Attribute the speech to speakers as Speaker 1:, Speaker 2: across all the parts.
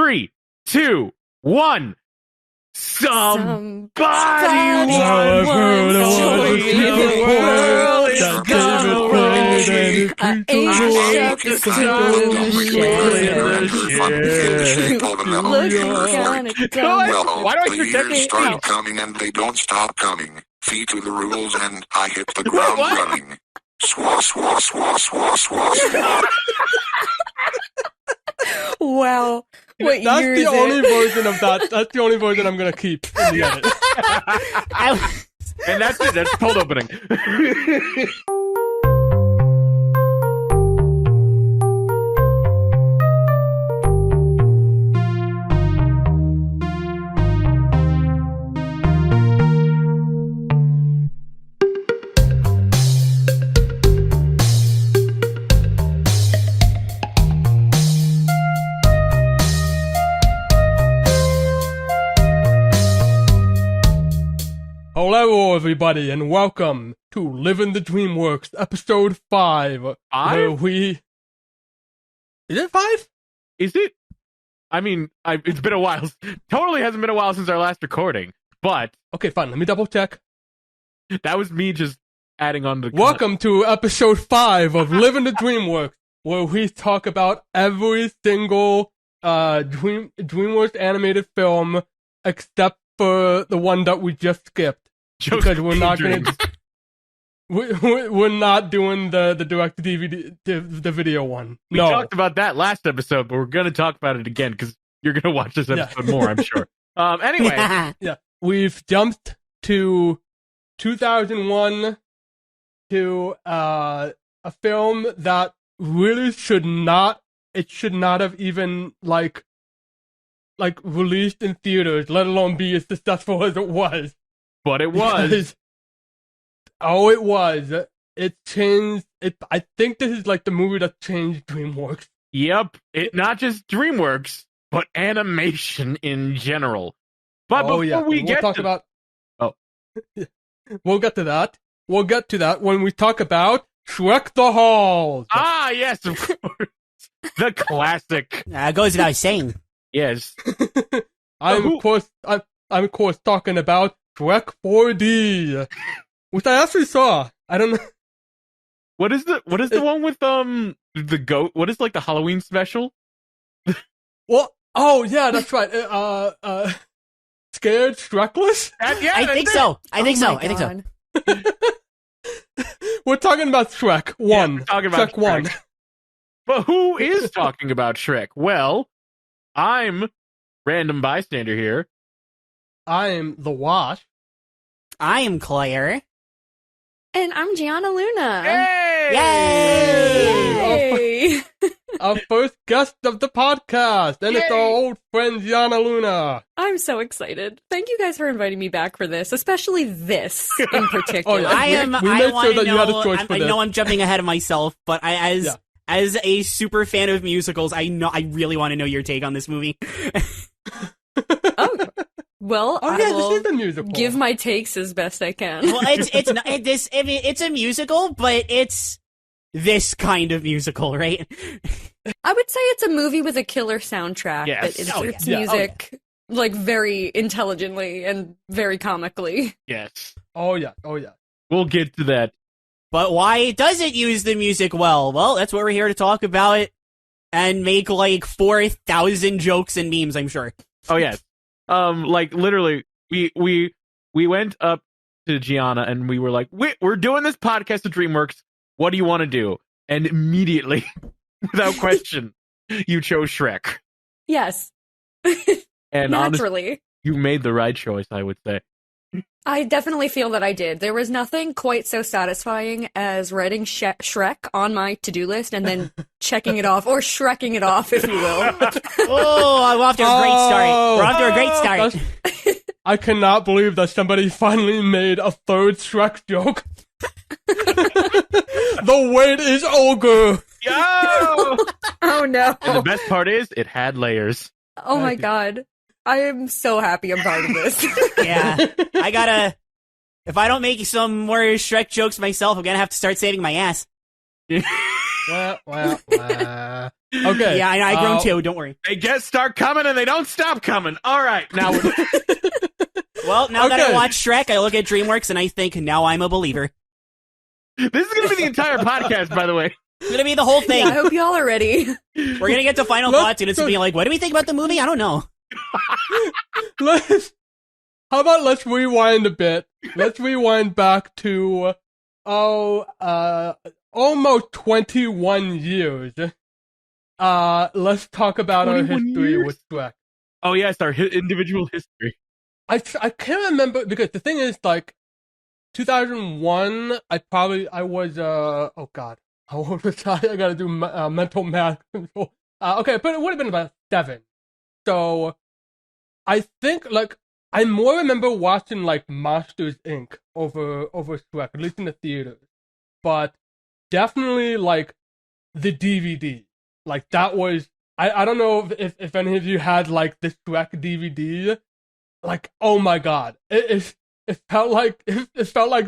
Speaker 1: 3, 2, 1. Somebody once told me the world is gonna roll me. I ain't the
Speaker 2: Why do I hear decades? Start coming and they don't stop coming. Feet to the rules and I hit the ground running. Swah, swah, swah, swah, swah, swah.
Speaker 3: Wow. What
Speaker 4: That's
Speaker 3: year
Speaker 4: the
Speaker 3: is
Speaker 4: only
Speaker 3: it?
Speaker 4: version of that. That's the only version I'm going to keep in the edit.
Speaker 1: And that's it. That's cold opening.
Speaker 4: Hello, everybody, and welcome to Living The DreamWorks, episode 5.
Speaker 1: 5?
Speaker 4: Is it 5?
Speaker 1: Is it? I mean, it's been a while. Totally hasn't been a while since our last recording, but...
Speaker 4: Okay, fine, let me double check.
Speaker 1: That was me just adding on to...
Speaker 4: Welcome to episode 5 of Living The DreamWorks, where we talk about every single DreamWorks animated film except for the one that we just skipped. Because we're not going to... We're not doing the direct DVD, the video one.
Speaker 1: We talked about that last episode, but we're going to talk about it again because you're going to watch this episode more, I'm sure. Anyway.
Speaker 4: Yeah. We've jumped to 2001 to a film that really should not have even like released in theaters, let alone be as successful as it was.
Speaker 1: But it was.
Speaker 4: It was. It changed. I think this is like the movie that changed DreamWorks.
Speaker 1: Yep. Not just DreamWorks, but animation in general. But before we get to that.
Speaker 4: We'll get to that. We'll get to that when we talk about Shrek the Halls.
Speaker 1: Ah, yes, of course. The classic.
Speaker 5: Goes without saying.
Speaker 1: Yes.
Speaker 4: I'm of course talking about Shrek 4D, which I actually saw. I don't know.
Speaker 1: What is the one with the goat? What is like the Halloween special?
Speaker 4: Well, oh yeah, that's right. Scared Shrekless?
Speaker 5: I think so. I think so.
Speaker 4: We're talking about Shrek 1.
Speaker 1: Yeah, we're talking about
Speaker 4: Shrek 1.
Speaker 1: But who is talking about Shrek? Well, I'm Random Bystander here.
Speaker 4: I'm the Wash.
Speaker 5: I am Claire.
Speaker 3: And I'm Gianna Luna.
Speaker 1: Hey!
Speaker 3: Yay!
Speaker 4: Our first guest of the podcast, and it's our old friend Gianna Luna.
Speaker 3: I'm so excited. Thank you guys for inviting me back for this, especially this in particular.
Speaker 4: Oh, yeah.
Speaker 5: I
Speaker 4: know
Speaker 5: I'm jumping ahead of myself, but as a super fan of musicals, I really want to know your take on this movie.
Speaker 3: Well,
Speaker 4: this is a musical.
Speaker 3: Give my takes as best I can.
Speaker 5: Well, it's a musical, but it's this kind of musical, right?
Speaker 3: I would say it's a movie with a killer soundtrack that inserts music like very intelligently and very comically.
Speaker 1: Yes.
Speaker 4: Oh yeah.
Speaker 1: We'll get to that.
Speaker 5: But why does it use the music well? Well, that's what we're here to talk about and make like 4,000 jokes and memes, I'm sure.
Speaker 1: Oh yes. Like literally, we went up to Gianna and we were like, we're doing this podcast at DreamWorks. What do you want to do? And immediately, without question, you chose Shrek.
Speaker 3: Yes.
Speaker 1: And
Speaker 3: naturally,
Speaker 1: honestly, you made the right choice, I would say.
Speaker 3: I definitely feel that I did. There was nothing quite so satisfying as writing Shrek on my to-do list and then checking it off, or Shrekking it off, if you will.
Speaker 5: We're off to a great start. We're off to a great start.
Speaker 4: I cannot believe that somebody finally made a third Shrek joke. The wait is over.
Speaker 1: Yo!
Speaker 3: Oh no.
Speaker 1: And the best part is, it had layers.
Speaker 3: Oh my god. I am so happy I'm part of this.
Speaker 5: Yeah. If I don't make some more Shrek jokes myself, I'm gonna have to start saving my ass.
Speaker 4: Okay.
Speaker 5: Yeah, I grown too. Don't worry.
Speaker 1: They just start coming and they don't stop coming. All right, now we're...
Speaker 5: Well, now that I watch Shrek, I look at DreamWorks and I think, now I'm a believer.
Speaker 1: This is going to be the entire podcast, by the way.
Speaker 5: It's going to be the whole thing.
Speaker 3: Yeah, I hope y'all are ready.
Speaker 5: We're going to get to final thoughts and it's going to be like, what do we think about the movie? I don't know.
Speaker 4: How about let's rewind a bit. Let's rewind back to, almost 21 years. Let's talk about our history with Shrek.
Speaker 1: Oh, yes, our individual history.
Speaker 4: I can't remember, because the thing is, like, 2001, I was, oh god, how old was I? I gotta do mental math. Okay, but it would have been about 7. So, I think, like, I more remember watching, like, Monsters, Inc. over Shrek, at least in the theaters. But definitely, like, the DVD. Like, that was, I don't know if any of you had, like, the Shrek DVD. Like, oh my god. It felt like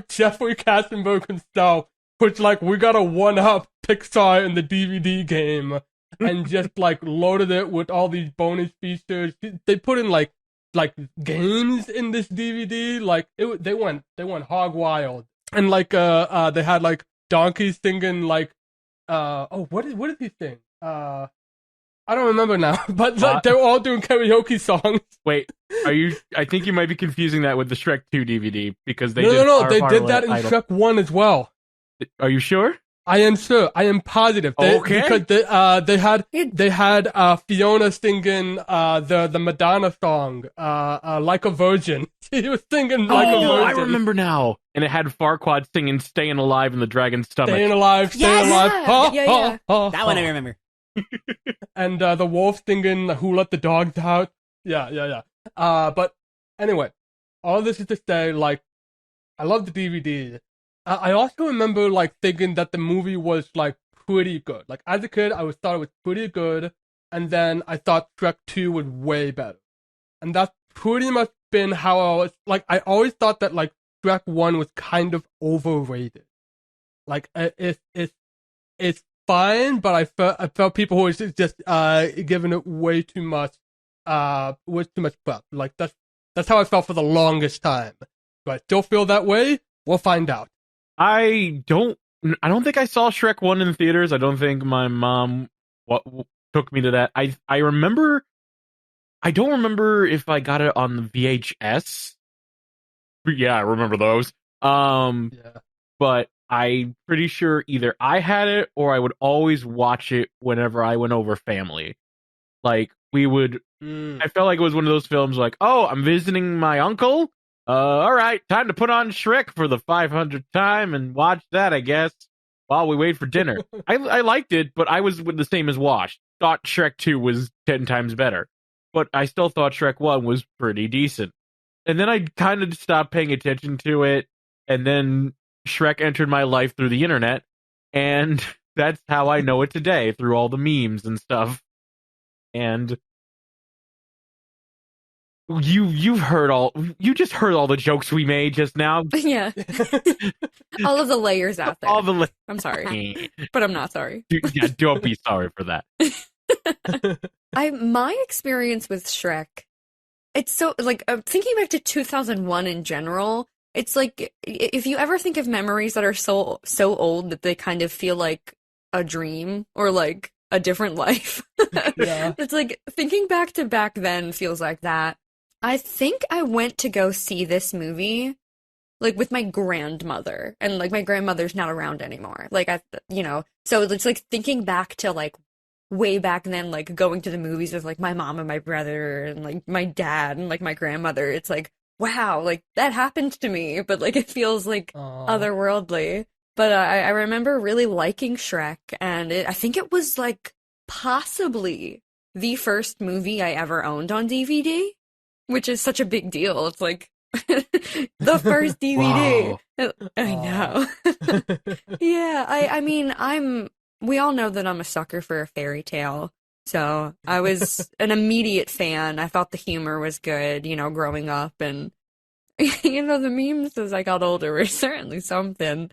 Speaker 4: Jeffrey Katzenberg himself, which, like, we gotta one-up Pixar in the DVD game, and just, like, loaded it with all these bonus features. They put in, like games in this DVD. Like, they went hog wild. And, like, they had, like, donkeys singing, like, what did he sing? I don't remember now, but like, they were all doing karaoke songs.
Speaker 1: Wait, I think you might be confusing that with the Shrek 2 DVD, because they
Speaker 4: they did that in
Speaker 1: Idol.
Speaker 4: Shrek 1 as well.
Speaker 1: Are you sure?
Speaker 4: I am sure. I am positive.
Speaker 1: Okay.
Speaker 4: Because they had Fiona singing the Madonna song, Like a Virgin. She was singing Like a Virgin.
Speaker 1: I remember now. And it had Farquaad singing Staying Alive in the Dragon's Stomach.
Speaker 4: Staying alive, staying alive.
Speaker 3: Yeah.
Speaker 5: That one I remember.
Speaker 4: And the wolf singing Who Let the Dogs Out. Yeah. But anyway, all this is to say, like, I love the DVD. I also remember, like, thinking that the movie was, like, pretty good. Like, as a kid, I thought it was pretty good, and then I thought Shrek 2 was way better. And that's pretty much been how I was, like, I always thought that, like, Shrek 1 was kind of overrated. Like, it's fine, but I felt people who were just giving it way too much prep. Like, that's how I felt for the longest time. Do I still feel that way? We'll find out.
Speaker 1: I don't think I saw Shrek 1 in theaters. I don't think my mom took me to that. I remember, I don't remember if I got it on the VHS. Yeah, I remember those.
Speaker 4: Yeah.
Speaker 1: But I'm pretty sure either I had it or I would always watch it whenever I went over family. Like, we would, I felt like it was one of those films like, oh, I'm visiting my uncle? All right, time to put on Shrek for the 500th time and watch that, I guess, while we wait for dinner. I liked it, but I was the same as Wash. Thought Shrek 2 was 10 times better. But I still thought Shrek 1 was pretty decent. And then I kind of stopped paying attention to it, and then Shrek entered my life through the internet, and that's how I know it today, through all the memes and stuff. And you just heard all the jokes we made just now.
Speaker 3: Yeah. All of the layers out there. I'm sorry. But I'm not sorry.
Speaker 1: Yeah, don't be sorry for that.
Speaker 3: My experience with Shrek, it's so, like, thinking back to 2001 in general, it's like, if you ever think of memories that are so old that they kind of feel like a dream or like a different life.
Speaker 4: Yeah.
Speaker 3: It's like, thinking back to back then feels like that. I think I went to go see this movie, like, with my grandmother, and, like, my grandmother's not around anymore. Like, so it's like thinking back to, like, way back then, like, going to the movies with, like, my mom and my brother and, like, my dad and, like, my grandmother. It's like, wow, like, that happened to me, but, like, it feels, like, otherworldly. But I remember really liking Shrek, and I think it was, like, possibly the first movie I ever owned on DVD. Which is such a big deal. It's like the first DVD.
Speaker 1: Wow.
Speaker 3: I know. Yeah, I mean, we all know that I'm a sucker for a fairy tale. So I was an immediate fan. I thought the humor was good, growing up. And, the memes as I got older were certainly something.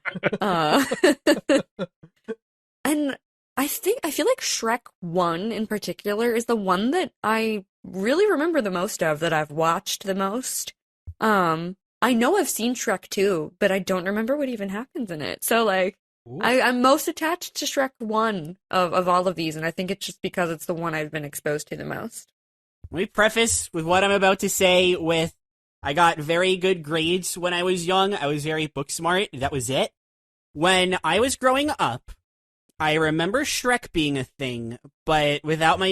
Speaker 3: And I feel like Shrek 1 in particular is the one that I really remember the most of, that I've watched the most. I know I've seen Shrek 2, but I don't remember what even happens in it. So, like, I'm most attached to Shrek 1 of all of these, and I think it's just because it's the one I've been exposed to the most.
Speaker 5: Let me preface with what I'm about to say with, I got very good grades when I was young. I was very book smart. That was it. When I was growing up, I remember Shrek being a thing, but without my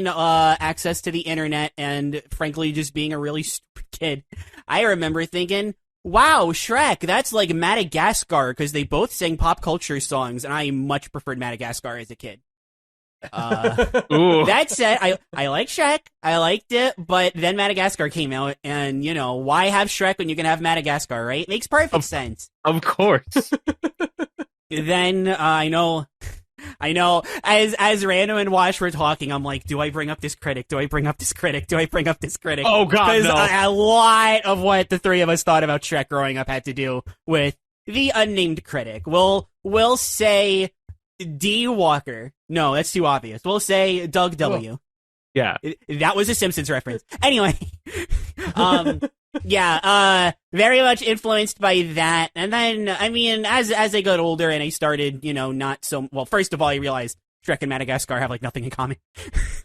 Speaker 5: access to the internet and, frankly, just being a really stupid kid, I remember thinking, wow, Shrek, that's like Madagascar, because they both sang pop culture songs, and I much preferred Madagascar as a kid. That said, I like Shrek, I liked it, but then Madagascar came out, and, you know, why have Shrek when you can have Madagascar, right? Makes perfect sense.
Speaker 1: Of course.
Speaker 5: Then, I know, as Random and Wash were talking, I'm like, do I bring up this critic? Do I bring up this critic? Do I bring up this critic?
Speaker 1: Oh, God,
Speaker 5: Because
Speaker 1: no.
Speaker 5: a lot of what the three of us thought about Shrek growing up had to do with the unnamed critic. We'll say D. Walker. No, that's too obvious. We'll say Doug W.
Speaker 1: Yeah.
Speaker 5: That was a Simpsons reference. Anyway, very much influenced by that. And then, I mean, as I got older and I started, you know, not so, well, first of all, I realized Shrek and Madagascar have, like, nothing in common.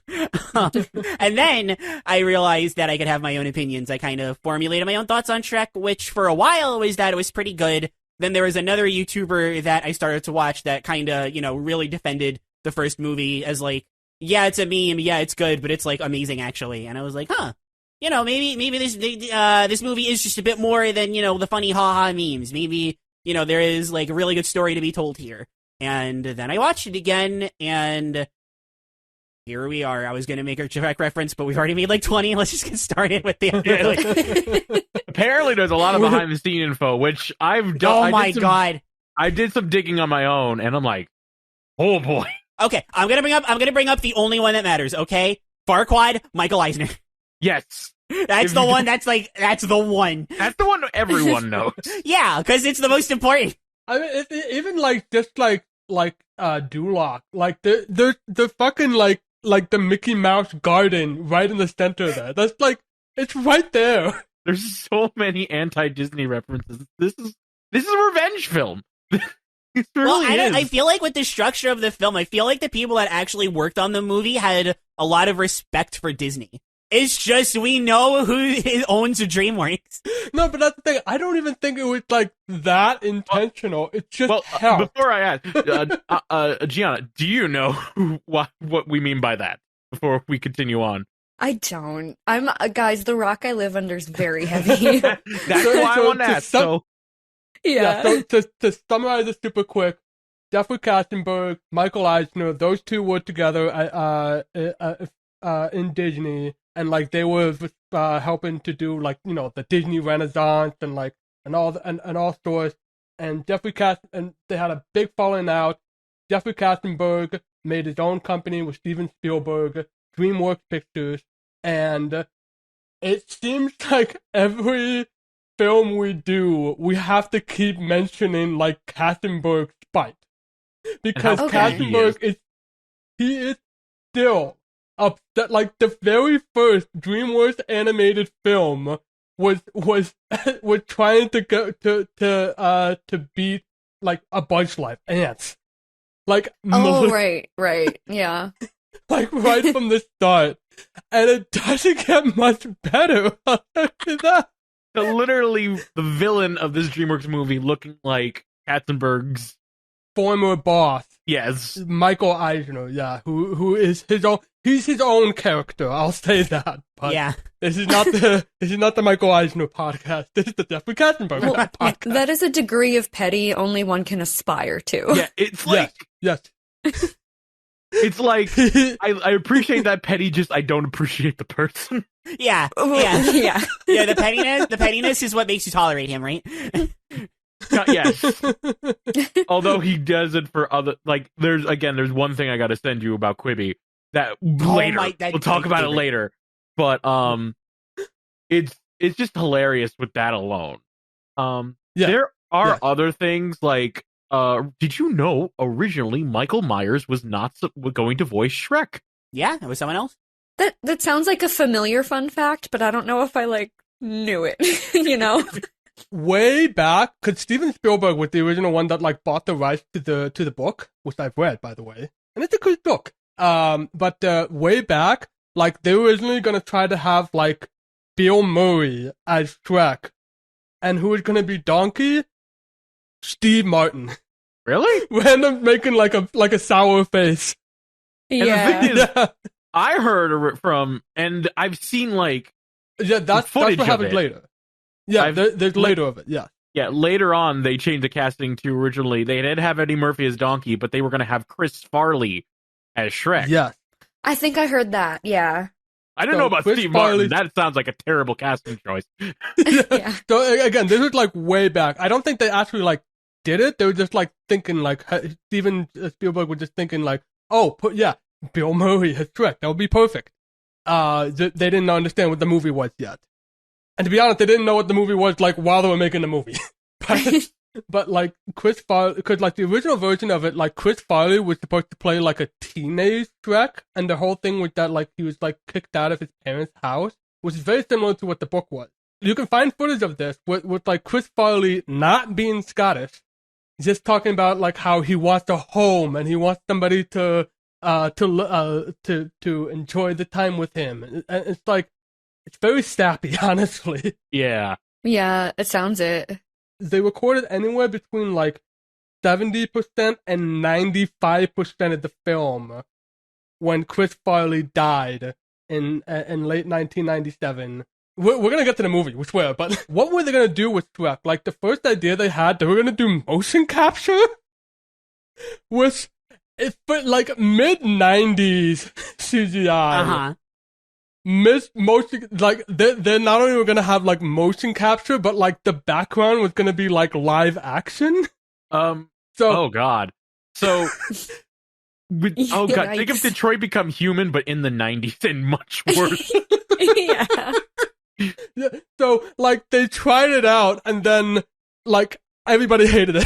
Speaker 5: And then I realized that I could have my own opinions. I kind of formulated my own thoughts on Shrek, which for a while was that it was pretty good. Then there was another YouTuber that I started to watch that kind of, you know, really defended the first movie as, like, yeah, it's a meme, yeah, it's good, but it's, like, amazing, actually. And I was like, huh. You know, maybe this movie is just a bit more than, you know, the funny ha-ha memes. Maybe, you know, there is, like, a really good story to be told here. And then I watched it again, and here we are. I was going to make a Shrek reference, but we've already made, like, 20. Let's just get started with the...
Speaker 1: Apparently there's a lot of behind-the-scene info, which I've done.
Speaker 5: Oh, my God.
Speaker 1: I did some digging on my own, and I'm like, oh, boy.
Speaker 5: Okay, I'm gonna bring up the only one that matters, okay? Farquaad, Michael Eisner.
Speaker 1: Yes.
Speaker 5: That's the one. That's the one.
Speaker 1: That's the one everyone knows.
Speaker 5: Yeah, because it's the most important.
Speaker 4: I mean, even like just like Duloc, like the fucking like the Mickey Mouse garden right in the center there. That's like, it's right there.
Speaker 1: There's so many anti-Disney references. This is a revenge film. It really is.
Speaker 5: I feel like with the structure of the film, I feel like the people that actually worked on the movie had a lot of respect for Disney. It's just, we know who owns DreamWorks.
Speaker 4: No, but that's the thing. I don't even think it was, like, that intentional. It's just
Speaker 1: before I ask, Gianna, do you know what we mean by that? Before we continue on.
Speaker 3: I don't. Guys, the rock I live under is very heavy.
Speaker 1: That's why I want to ask.
Speaker 3: Yeah.
Speaker 4: So to summarize it super quick, Jeffrey Katzenberg, Michael Eisner, those two were together in Disney, and like they were helping to do like, you know, the Disney Renaissance and like and all stores. And and they had a big falling out. Jeffrey Katzenberg made his own company with Steven Spielberg, DreamWorks Pictures, and it seems like every film we do, we have to keep mentioning like Katzenberg's spite, because Katzenberg is still upset. Like the very first DreamWorks animated film was trying to go to beat like A Bug's Life, Ants. Like
Speaker 3: right, yeah.
Speaker 4: Like right from the start, and it doesn't get much better after that.
Speaker 1: Literally, the villain of this DreamWorks movie looking like Katzenberg's
Speaker 4: former boss.
Speaker 1: Yes,
Speaker 4: Michael Eisner. Yeah, who is his own. He's his own character. I'll say that. But
Speaker 5: yeah,
Speaker 4: this is not the Michael Eisner podcast. This is the Jeffrey Katzenberg podcast.
Speaker 3: That is a degree of petty only one can aspire to.
Speaker 1: Yeah, it's like
Speaker 4: yes.
Speaker 1: It's like I appreciate that petty. Just I don't appreciate the person.
Speaker 5: Yeah. The pettiness is what makes you tolerate him, right?
Speaker 1: Yes. Although he does it for other, like there's one thing I got to send you about Quibi that later we'll talk about it later. But it's just hilarious with that alone. There are other things like did you know originally Michael Myers was not going to voice Shrek?
Speaker 5: Yeah, it was someone else.
Speaker 3: That sounds like a familiar fun fact, but I don't know if I like knew it. You know,
Speaker 4: way back, because Steven Spielberg was the original one that like bought the rights to the book, which I've read by the way, and it's a good book. But way back, like they were originally gonna try to have like Bill Murray as Shrek, and who was gonna be Donkey? Steve Martin.
Speaker 1: Really?
Speaker 4: Random making like a sour face.
Speaker 1: And the thing is,
Speaker 4: Yeah.
Speaker 1: I heard from, and I've seen like
Speaker 4: That's what happened later. Yeah, there's later of it. Yeah.
Speaker 1: Yeah, later on they changed the casting to originally they didn't have Eddie Murphy as Donkey, but they were going to have Chris Farley as Shrek.
Speaker 4: Yeah.
Speaker 3: I think I heard that. Yeah.
Speaker 1: I don't know about
Speaker 4: Chris
Speaker 1: Steve
Speaker 4: Farley...
Speaker 1: Martin. That sounds like a terrible casting choice.
Speaker 3: Yeah.
Speaker 4: So again, this was like way back. I don't think they actually like did it. They were just like thinking like Steven Spielberg was just thinking like, oh, Bill Murray as Shrek. That would be perfect. They didn't understand what the movie was yet. And to be honest, they didn't know what the movie was like while they were making the movie. But like Chris Farley, because like the original version of it, like Chris Farley was supposed to play like a teenage Shrek, and the whole thing with that, like he was like kicked out of his parents' house, which is very similar to what the book was. You can find footage of this with like Chris Farley not being Scottish, just talking about like how he wants a home and he wants somebody to enjoy the time with him. And it's like it's very sappy, honestly.
Speaker 1: Yeah.
Speaker 3: Yeah, it sounds it.
Speaker 4: They recorded anywhere between like 70% and 95% of the film when Chris Farley died in late 1997. We're gonna get to the movie, we swear, but what were they gonna do with Shrek? Like, the first idea they had, they were gonna do motion capture? Which, it's like mid-90s CGI.
Speaker 5: Uh-huh.
Speaker 4: Motion, like they're not only gonna have like motion capture, but like the background was gonna be like live action.
Speaker 1: Oh god. So oh god, think of
Speaker 3: Yikes.
Speaker 1: Detroit Become Human, but in the 90s and much worse.
Speaker 3: Yeah.
Speaker 4: Yeah, so like they tried it out, and then like everybody hated it.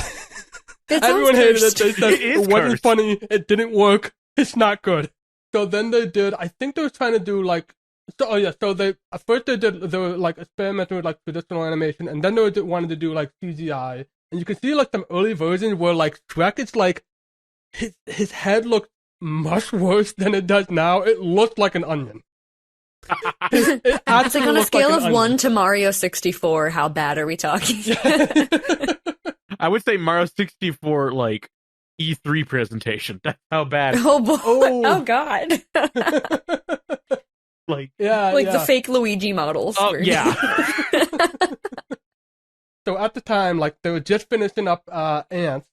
Speaker 3: That sounds
Speaker 4: Everyone hated
Speaker 3: cursed.
Speaker 4: it. They said
Speaker 1: It is
Speaker 4: it wasn't
Speaker 1: cursed.
Speaker 4: funny. It didn't work. It's not good. So then they did. I think they were trying to do like. So they at first they were like experimenting with like traditional animation, and then they wanted to do like CGI. And you can see like some early versions where like Shrek is like his head looks much worse than it does now. It looks like an onion. It
Speaker 3: It's
Speaker 4: actually
Speaker 3: like on a
Speaker 4: looks
Speaker 3: scale
Speaker 4: like
Speaker 3: of
Speaker 4: an
Speaker 3: 1
Speaker 4: onion.
Speaker 3: to Mario 64, how bad are we talking?
Speaker 1: I would say Mario 64 like E3 presentation. That's how bad.
Speaker 3: Oh boy.
Speaker 4: Oh.
Speaker 3: Oh god.
Speaker 1: Like
Speaker 4: Yeah,
Speaker 3: Like
Speaker 4: yeah.
Speaker 3: the fake Luigi models.
Speaker 1: Oh,
Speaker 3: were-
Speaker 1: yeah.
Speaker 4: So at the time, like they were just finishing up Ants,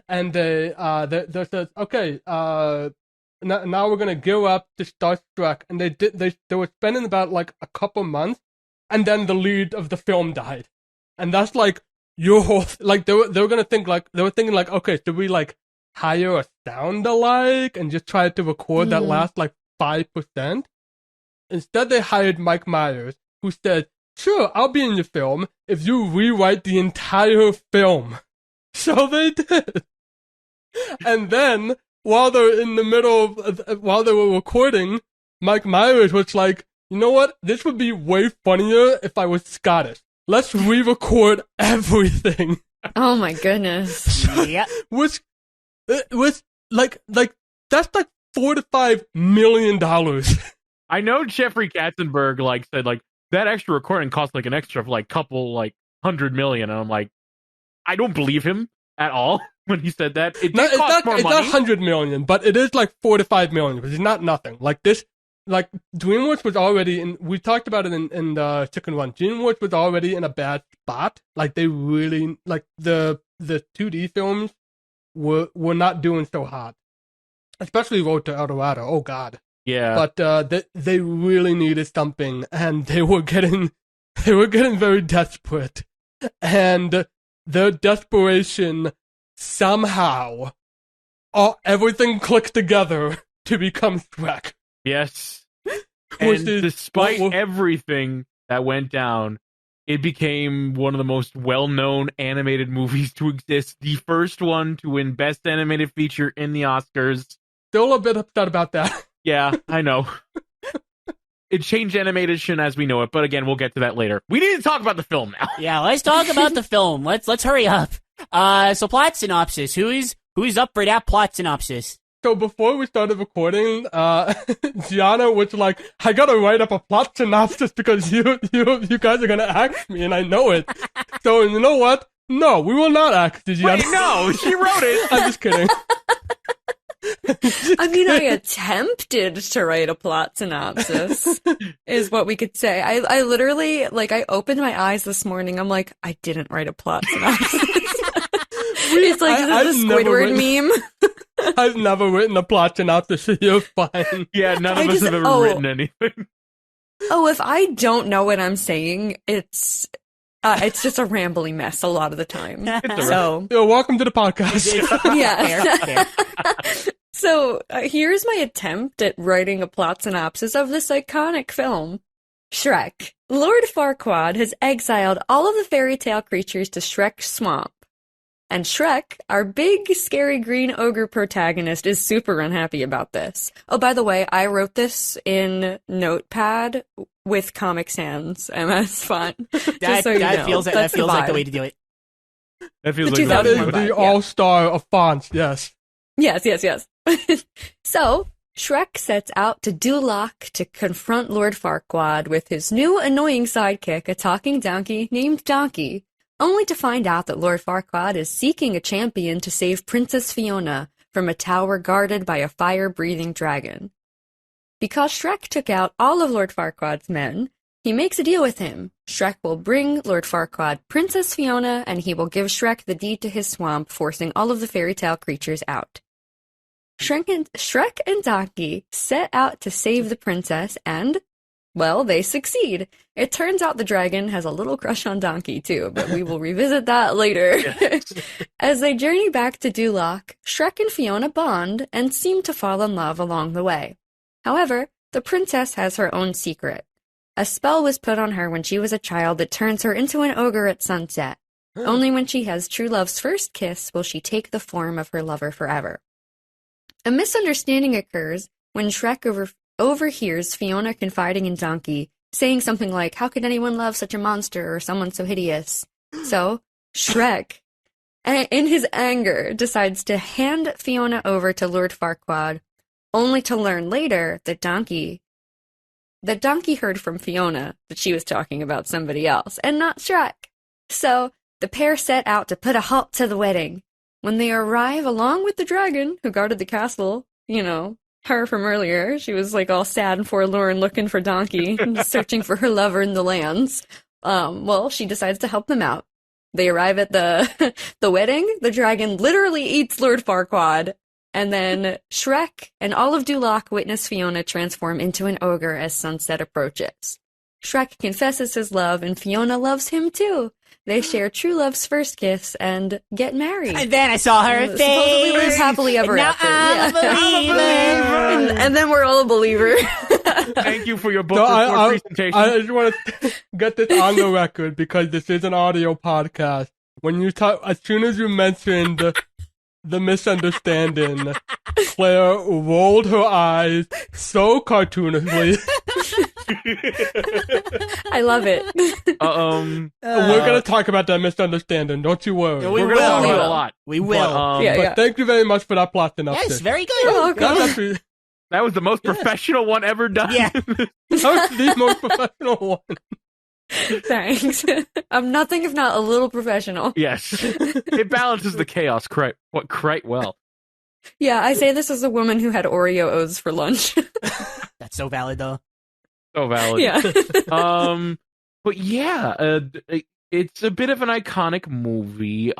Speaker 4: and they said, okay, now we're gonna gear up to start Shrek, and they were spending about like a couple months, and then the lead of the film died, and that's like your whole like they were gonna think like they were thinking like, okay, should we like hire a sound alike and just try to record that last like 5%? Instead, they hired Mike Myers, who said, sure, I'll be in your film if you rewrite the entire film. So they did. And then, while they were in the middle of, while they were recording, Mike Myers was like, you know what? This would be way funnier if I was Scottish. Let's re-record everything.
Speaker 3: Oh my goodness.
Speaker 5: Yeah.
Speaker 4: Which was like, that's like $4 to $5 million.
Speaker 1: I know Jeffrey Katzenberg like said like that extra recording cost like an extra like couple like $100 million, and I'm like, I don't believe him at all when he said that. It did cost more
Speaker 4: it's
Speaker 1: money.
Speaker 4: not $100 million, but it is like $4 to $5 million, which is not nothing. Like this, like DreamWorks was already in. We talked about it in the Chicken Run. DreamWorks was already in a bad spot. Like they really like the 2D films were not doing so hot, especially Road to El Dorado. Oh God.
Speaker 1: Yeah.
Speaker 4: But they really needed something, and they were getting very desperate, and their desperation somehow, everything clicked together to become Shrek.
Speaker 1: Yes.
Speaker 4: Which
Speaker 1: And
Speaker 4: is
Speaker 1: despite
Speaker 4: what-
Speaker 1: everything that went down, it became one of the most well-known animated movies to exist. The first one to win Best Animated Feature in the Oscars.
Speaker 4: Still a bit upset about that.
Speaker 1: Yeah, I know. It changed animation as we know it, but again, we'll get to that later. We need to talk about the film now.
Speaker 5: Yeah, let's talk about the film. Let's hurry up. So plot synopsis. Who's up for that plot synopsis?
Speaker 4: So before we started recording, Gianna was like, I gotta write up a plot synopsis because you guys are gonna ask me, and I know it. So you know what? No, we will not ask you, Gianna.
Speaker 1: Wait, no, she wrote it.
Speaker 4: I'm just kidding.
Speaker 3: I mean, I attempted to write a plot synopsis, is what we could say. I literally, I opened my eyes this morning. I'm like, I didn't write a plot synopsis. It's like, this is a Squidward meme.
Speaker 4: I've never written a plot synopsis, so you're fine.
Speaker 1: Yeah, none of us have ever written anything.
Speaker 3: Oh, if I don't know what I'm saying, it's just a rambly mess a lot of the time. So,
Speaker 4: welcome to the podcast.
Speaker 3: Yeah.
Speaker 5: Fair.
Speaker 3: So, here's my attempt at writing a plot synopsis of this iconic film. Shrek. Lord Farquaad has exiled all of the fairy tale creatures to Shrek's swamp. And Shrek, our big, scary green ogre protagonist, is super unhappy about this. Oh, by the way, I wrote this in Notepad with Comic Sans MS font.
Speaker 5: That feels like the way to do it.
Speaker 1: That feels
Speaker 3: The
Speaker 1: like
Speaker 4: That is
Speaker 3: 2001
Speaker 4: the
Speaker 3: vibe,
Speaker 4: all-star of fonts, yes.
Speaker 3: Yes. So, Shrek sets out to Duloc to confront Lord Farquaad with his new annoying sidekick, a talking donkey named Donkey, only to find out that Lord Farquaad is seeking a champion to save Princess Fiona from a tower guarded by a fire-breathing dragon. Because Shrek took out all of Lord Farquaad's men, he makes a deal with him. Shrek will bring Lord Farquaad Princess Fiona, and he will give Shrek the deed to his swamp, forcing all of the fairy tale creatures out. Shrek and Donkey set out to save the princess, and, well, they succeed. It turns out the dragon has a little crush on Donkey, too, but we will revisit that later. As they journey back to Duloc, Shrek and Fiona bond and seem to fall in love along the way. However, the princess has her own secret. A spell was put on her when she was a child that turns her into an ogre at sunset. Only when she has true love's first kiss will she take the form of her lover forever. A misunderstanding occurs when Shrek overhears Fiona confiding in Donkey, saying something like, "How could anyone love such a monster or someone so hideous?" So, Shrek, in his anger, decides to hand Fiona over to Lord Farquaad, only to learn later that Donkey heard from Fiona that she was talking about somebody else, and not Shrek. So, the pair set out to put a halt to the wedding. When they arrive along with the dragon who guarded the castle, her from earlier, she was all sad and forlorn looking for Donkey, searching for her lover in the lands. She decides to help them out. They arrive at the wedding. The dragon literally eats Lord Farquaad. And then Shrek and all of Duloc witness Fiona transform into an ogre as sunset approaches. Shrek confesses his love, and Fiona loves him too. They share true love's first kiss and get married.
Speaker 5: And then I saw her face.
Speaker 3: Supposedly live happily ever after.
Speaker 5: I'm a believer.
Speaker 3: And then we're all a believer.
Speaker 1: Thank you for your book report presentation.
Speaker 4: I just want to get this on the record because this is an audio podcast. When you talk, as soon as you mentioned the misunderstanding, Claire rolled her eyes so cartoonishly.
Speaker 3: I love it.
Speaker 4: We're going to talk about that misunderstanding. Don't you worry.
Speaker 5: We
Speaker 1: We're going to talk about it a lot.
Speaker 5: We will.
Speaker 4: But thank you very much for that plot synopsis.
Speaker 5: Yes, very good.
Speaker 3: You're welcome.
Speaker 1: That was the most professional one ever done.
Speaker 5: Yeah.
Speaker 4: That was the most professional one.
Speaker 3: Thanks. I'm nothing if not a little professional.
Speaker 1: Yes. It balances the chaos quite well.
Speaker 3: Yeah, I say this as a woman who had Oreo O's for lunch.
Speaker 5: That's so valid, though.
Speaker 1: So valid.
Speaker 3: Yeah.
Speaker 1: But yeah, it's a bit of an iconic movie.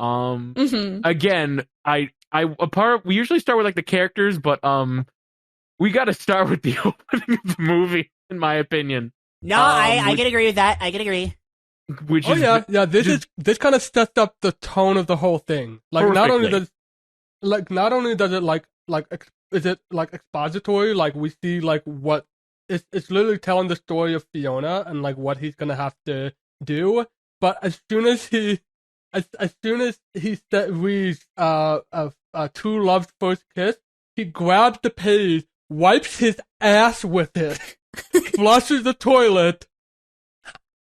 Speaker 1: Again, we usually start with the characters, but we got to start with the opening of the movie, in my opinion.
Speaker 5: No, I can agree with that. I can agree.
Speaker 1: Which is
Speaker 4: this kind of sets up the tone of the whole thing. Not only does it is it expository? We see what it's literally telling the story of Fiona and what he's gonna have to do. but as soon as he reads True Love's First Kiss, he grabs the page, wipes his ass with it, flushes the toilet,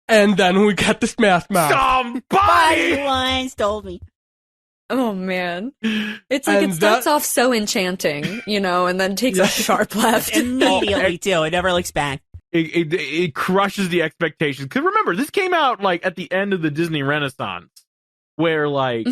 Speaker 4: and then we get the Smash Mouth.
Speaker 1: Somebody
Speaker 5: once told me.
Speaker 3: Oh man. It's like
Speaker 4: And
Speaker 3: it starts off so enchanting, and then takes a sharp left.
Speaker 5: Immediately, too. It never looks back.
Speaker 1: It crushes the expectations. Because remember, this came out like at the end of the Disney Renaissance, where like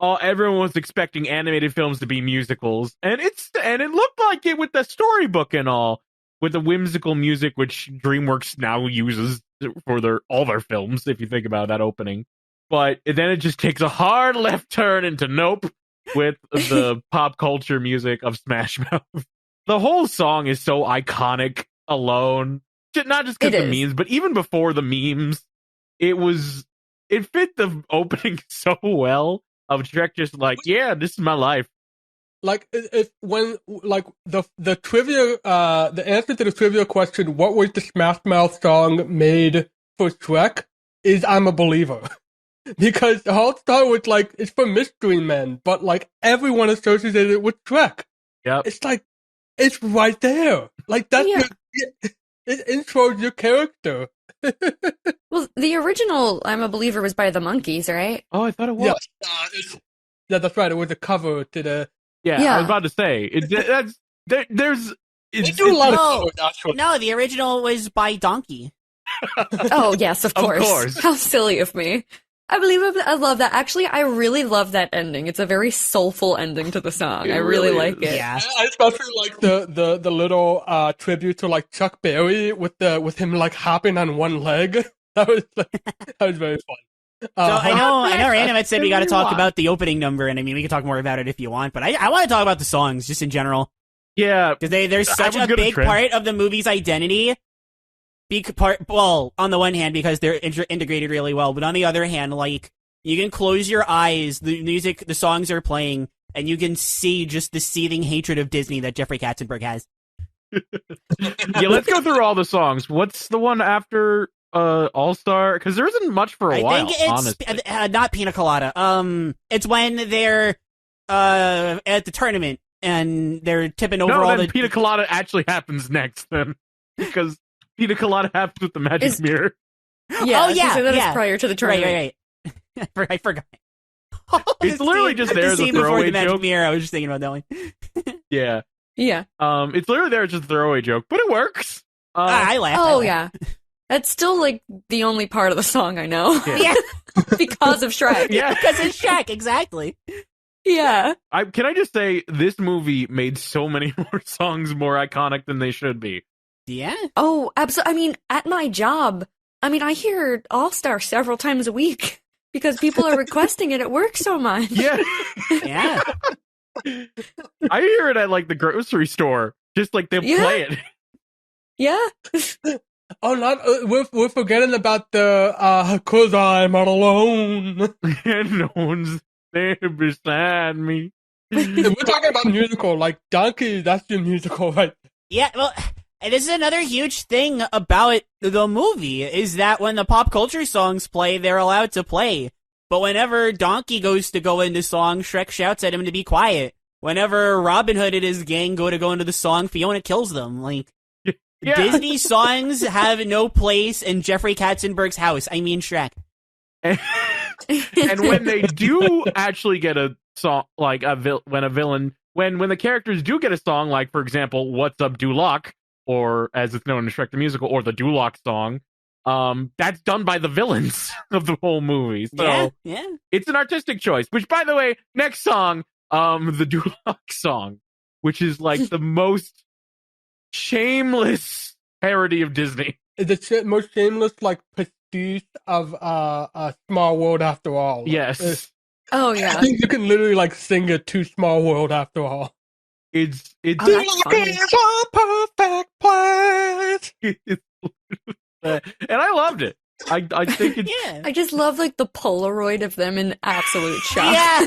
Speaker 1: everyone was expecting animated films to be musicals, and it looked like it with the storybook and all, with the whimsical music which DreamWorks now uses for all their films. If you think about that opening. But then it just takes a hard left turn into Nope with the pop culture music of Smash Mouth. The whole song is so iconic alone. Not just because the memes, but even before the memes, it fit the opening so well of Shrek just like, yeah, this is my life.
Speaker 4: Like, when the trivia, the answer to the trivia question, what was the Smash Mouth song made for Shrek, is I'm a Believer. Because the whole star was like, it's for Mystery Men, but like everyone associated it with Shrek.
Speaker 1: Yep.
Speaker 4: It's like, it's right there. Like that's it intros your character.
Speaker 3: Well, the original I'm a Believer was by the Monkees, right?
Speaker 1: Oh, I thought it was.
Speaker 4: Yeah, that's right. It was a cover to the.
Speaker 1: Yeah, I was about to say there's.
Speaker 4: They do a lot of covers, actually.
Speaker 5: No, the original was by Donkey.
Speaker 3: Oh yes, of course.
Speaker 1: Of course.
Speaker 3: How silly of me. I love that. Actually, I really love that ending. It's a very soulful ending to the song. I really like it.
Speaker 5: Yeah.
Speaker 4: I especially like the little tribute to like Chuck Berry with him like hopping on one leg. That was very fun.
Speaker 5: So I know Random had said we got to talk about the opening number, and I mean we can talk more about it if you want, but I want to talk about the songs just in general.
Speaker 1: Yeah,
Speaker 5: because they're such a big part of the movie's identity. On the one hand, because they're integrated really well, but on the other hand, like, you can close your eyes, the songs are playing, and you can see just the seething hatred of Disney that Jeffrey Katzenberg has.
Speaker 1: Yeah, let's go through all the songs. What's the one after All-Star? Because there isn't much for a while,
Speaker 5: I think it's not Pina Colada. It's when they're at the tournament, and they're tipping over all the...
Speaker 1: Pina Colada actually happens next, then. Because... Pina Colada happens with the magic mirror.
Speaker 3: Yeah, that's prior to the tournament.
Speaker 5: Right. I forgot.
Speaker 1: It's literally just there as a throwaway
Speaker 5: the magic
Speaker 1: joke.
Speaker 5: Mirror, I was just thinking about that one.
Speaker 1: Yeah.
Speaker 3: It's
Speaker 1: literally there as just a throwaway joke, but it works.
Speaker 5: I laughed.
Speaker 3: Oh, yeah. That's still, like, the only part of the song I know.
Speaker 5: Yeah.
Speaker 3: Because of Shrek.
Speaker 1: Yeah.
Speaker 5: Because it's Shrek, exactly.
Speaker 3: Yeah.
Speaker 1: Can I just say, this movie made so many more songs more iconic than they should be.
Speaker 5: Yeah.
Speaker 3: Oh, absolutely. I mean, at my job, I hear All-Star several times a week because people are requesting it at work so much.
Speaker 1: Yeah.
Speaker 5: Yeah.
Speaker 1: I hear it at, like, the grocery store. Just, like, they play it.
Speaker 3: Yeah.
Speaker 4: We're forgetting about the, 'cause I'm all alone.
Speaker 1: And no one's there beside me.
Speaker 4: We're talking about musical, like, Donkey, that's your musical, right?
Speaker 5: Yeah, well... And this is another huge thing about the movie, is that when the pop culture songs play, they're allowed to play. But whenever Donkey goes to go into song, Shrek shouts at him to be quiet. Whenever Robin Hood and his gang go into the song, Fiona kills them. Like, Disney songs have no place in Jeffrey Katzenberg's house. I mean Shrek.
Speaker 1: And when they do actually get a song, like when the characters do get a song, like, for example, What's Up, Duloc, or as it's known in Shrek the Musical, or the Duloc song, that's done by the villains of the whole movie. So it's an artistic choice. Which, by the way, next song, the Duloc song, which is like the most shameless parody of Disney.
Speaker 4: The most shameless, like, pastiche of a Small World After All.
Speaker 1: Yes.
Speaker 3: Oh yeah.
Speaker 4: I think you can literally like sing it to Small World After All.
Speaker 1: It's
Speaker 3: a
Speaker 4: perfect place.
Speaker 1: And I loved it. I think it's
Speaker 3: I just love like the Polaroid of them in absolute shock.
Speaker 5: Yeah.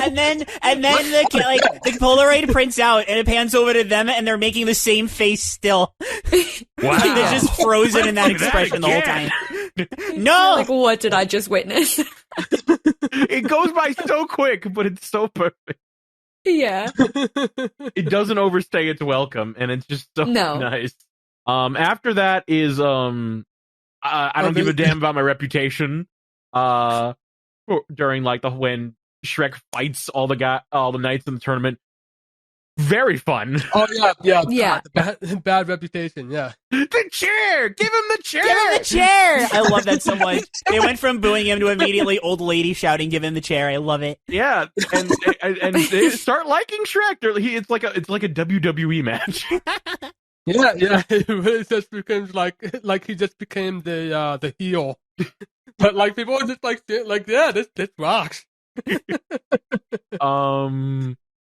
Speaker 5: and then the Polaroid prints out and it pans over to them and they're making the same face still.
Speaker 1: Wow.
Speaker 5: They're just frozen in that expression the whole time. No!
Speaker 3: Like, what did I just witness?
Speaker 1: It goes by so quick, but it's so perfect.
Speaker 3: Yeah.
Speaker 1: It doesn't overstay its welcome, and it's just so nice. After that is I don't give a damn about my reputation. During like when Shrek fights all the knights in the tournament. Very fun.
Speaker 4: Oh yeah. Bad reputation. Yeah.
Speaker 1: The chair. Give him the chair.
Speaker 5: Give him the chair. I love that so much. They went from booing him to immediately old lady shouting, "Give him the chair." I love it.
Speaker 1: Yeah, and they start liking Shrek. It's like a WWE match.
Speaker 4: Yeah. It just becomes like he just became the heel. But like people are just like yeah, this rocks.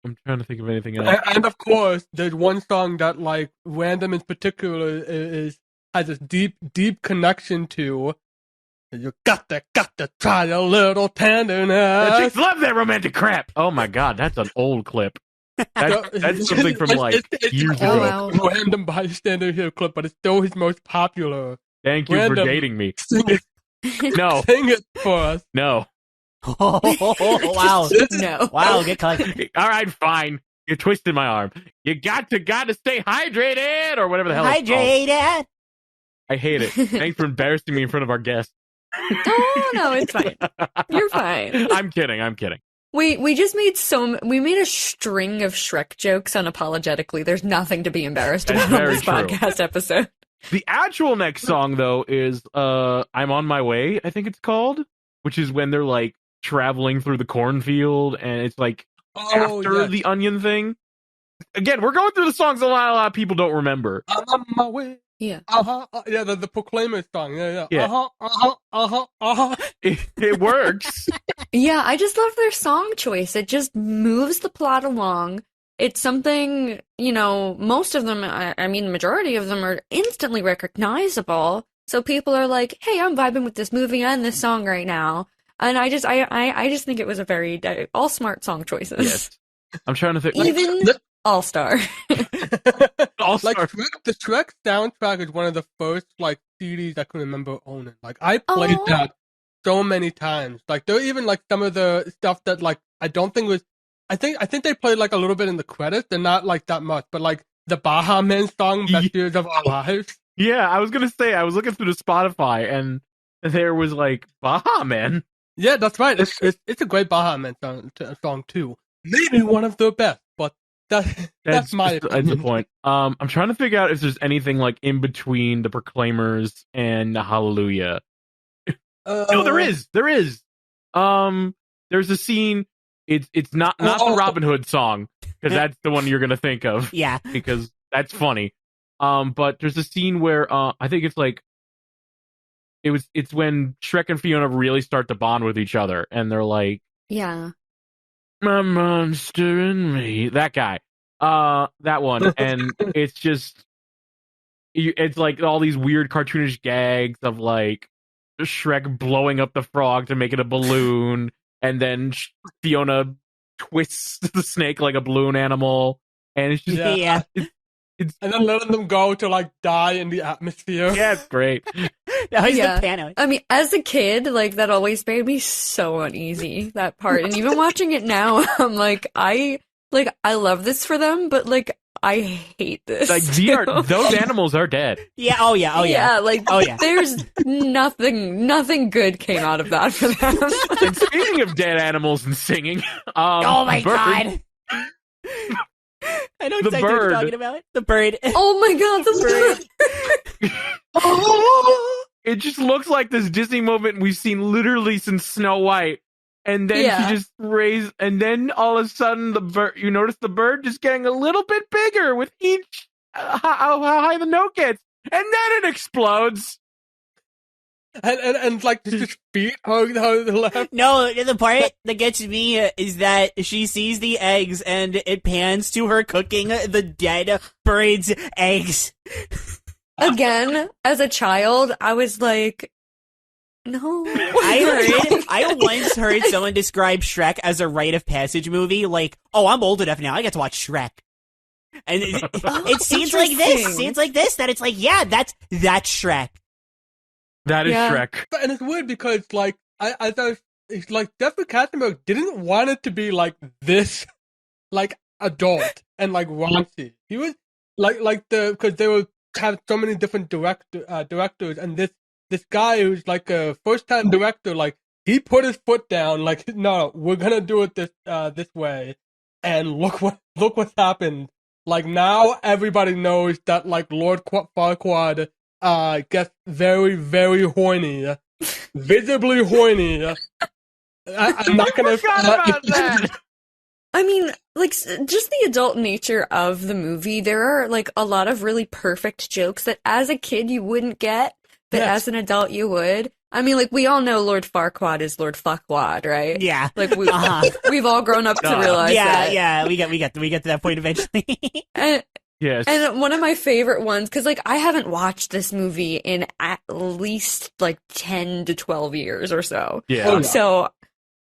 Speaker 1: I'm trying to think of anything else.
Speaker 4: And of course, there's one song that like Random in particular has a deep connection to. You got to try a little tenderness.
Speaker 1: Chicks love that romantic crap. Oh my god, that's an old clip. That's something from like years ago.
Speaker 3: Wow.
Speaker 4: Random bystander here clip, but it's still his most popular.
Speaker 1: Thank you for dating me.
Speaker 4: Sing it.
Speaker 1: No.
Speaker 4: Sing it for us.
Speaker 1: No.
Speaker 5: Oh, wow.
Speaker 3: No.
Speaker 5: Wow, get collected.
Speaker 1: All right, fine. You twisted my arm. You got to stay hydrated, or whatever the hell it's called.
Speaker 5: Hydrated.
Speaker 1: I hate it. Thanks for embarrassing me in front of our guests.
Speaker 3: Oh, no, it's fine. You're fine.
Speaker 1: I'm kidding.
Speaker 3: We just made we made a string of Shrek jokes unapologetically. There's nothing to be embarrassed
Speaker 1: That's
Speaker 3: about on
Speaker 1: very
Speaker 3: this
Speaker 1: true.
Speaker 3: podcast episode.
Speaker 1: The actual next song, though, is I'm on My Way, I think it's called, which is when they're like traveling through the cornfield, and it's like after the onion thing. Again, we're going through the songs a lot of people don't remember.
Speaker 4: I'm on my way.
Speaker 3: Yeah.
Speaker 4: Yeah, the Proclaimers song. Yeah.
Speaker 1: It works.
Speaker 3: Yeah, I just love their song choice. It just moves the plot along. It's something, most of them, I mean, the majority of them are instantly recognizable. So people are like, hey, I'm vibing with this movie and this song right now. And I just think it was a very, all smart song choices.
Speaker 1: Yes. I'm trying to think.
Speaker 3: Even All-Star.
Speaker 1: All-Star.
Speaker 4: Like the Shrek soundtrack is one of the first like CDs I can remember owning. Like I played that so many times. Like there were even like some of the stuff that like I don't think was. I think they played like a little bit in the credits. They're not like that much, but like the Baha Men song, "Best Years of Our Lives."
Speaker 1: Yeah, I was gonna say I was looking through the Spotify and there was like Baha Men.
Speaker 4: Yeah, that's right. It's a great Baha Men song too. Maybe one of the best, but that's my opinion.
Speaker 1: That's the point. I'm trying to figure out if there's anything like in between the Proclaimers and the Hallelujah. No, there is. There's a scene. It's not the Robin Hood song, because that's the one you're gonna think of.
Speaker 5: Yeah,
Speaker 1: because that's funny. But there's a scene where I think it's like it's when Shrek and Fiona really start to bond with each other, and they're like,
Speaker 3: Yeah.
Speaker 1: my monster and me. That guy. That one. And it's just it's like all these weird cartoonish gags of like Shrek blowing up the frog to make it a balloon, and then Fiona twists the snake like a balloon animal, and it's just it's
Speaker 4: and then letting them go to like die in the atmosphere.
Speaker 1: Yeah, it's great.
Speaker 5: Always the piano.
Speaker 3: I mean, as a kid, like that always made me so uneasy, that part. And even watching it now, I'm like, I love this for them, but like I hate this.
Speaker 1: Like those animals are dead.
Speaker 5: Yeah. Oh yeah.
Speaker 3: Yeah. Like
Speaker 5: oh yeah.
Speaker 3: There's nothing good came out of that for them.
Speaker 1: And speaking of dead animals and singing,
Speaker 5: oh my god. I know exactly what you're talking about. The bird.
Speaker 3: Oh my god, the bird.
Speaker 1: It just looks like this Disney moment we've seen literally since Snow White. And then she just raised, and then all of a sudden you notice the bird just getting a little bit bigger with each how high the note gets, and then it explodes.
Speaker 4: And like just feet hug the left.
Speaker 5: No, the part that gets me is that she sees the eggs and it pans to her cooking the dead bird's eggs.
Speaker 3: Again, as a child, I was like, no.
Speaker 5: I once heard someone describe Shrek as a rite of passage movie, like, oh, I'm old enough now, I get to watch Shrek. And it seems like this, that it's like, yeah, that's Shrek.
Speaker 1: That is
Speaker 3: Yeah.
Speaker 1: Shrek.
Speaker 4: And it's weird because, like, I thought, it's like, Jeffrey Katzenberg didn't want it to be, like, this, like, adult and, like, raunchy. He was, because they would have so many different directors, and this guy who's, like, a first-time director, like, he put his foot down, like, no, we're gonna do it this way, and look what's happened. Like, now everybody knows that, like, Lord Farquaad gets very, very horny. Visibly horny. I'm not gonna...
Speaker 1: forgot about that.
Speaker 3: I mean, like, just the adult nature of the movie, there are, like, a lot of really perfect jokes that as a kid you wouldn't get, but
Speaker 4: Yes.
Speaker 3: as an adult you would. I mean, like, we all know Lord Farquaad is Lord Fuckwad, right?
Speaker 5: Yeah.
Speaker 3: Like, we've all grown up to realize that.
Speaker 5: Yeah, we get to that point eventually.
Speaker 3: And,
Speaker 1: Yes.
Speaker 3: and one of my favorite ones, because, like, I haven't watched this movie in at least, like, 10 to 12 years or so.
Speaker 1: Yeah.
Speaker 4: Oh, yeah.
Speaker 3: So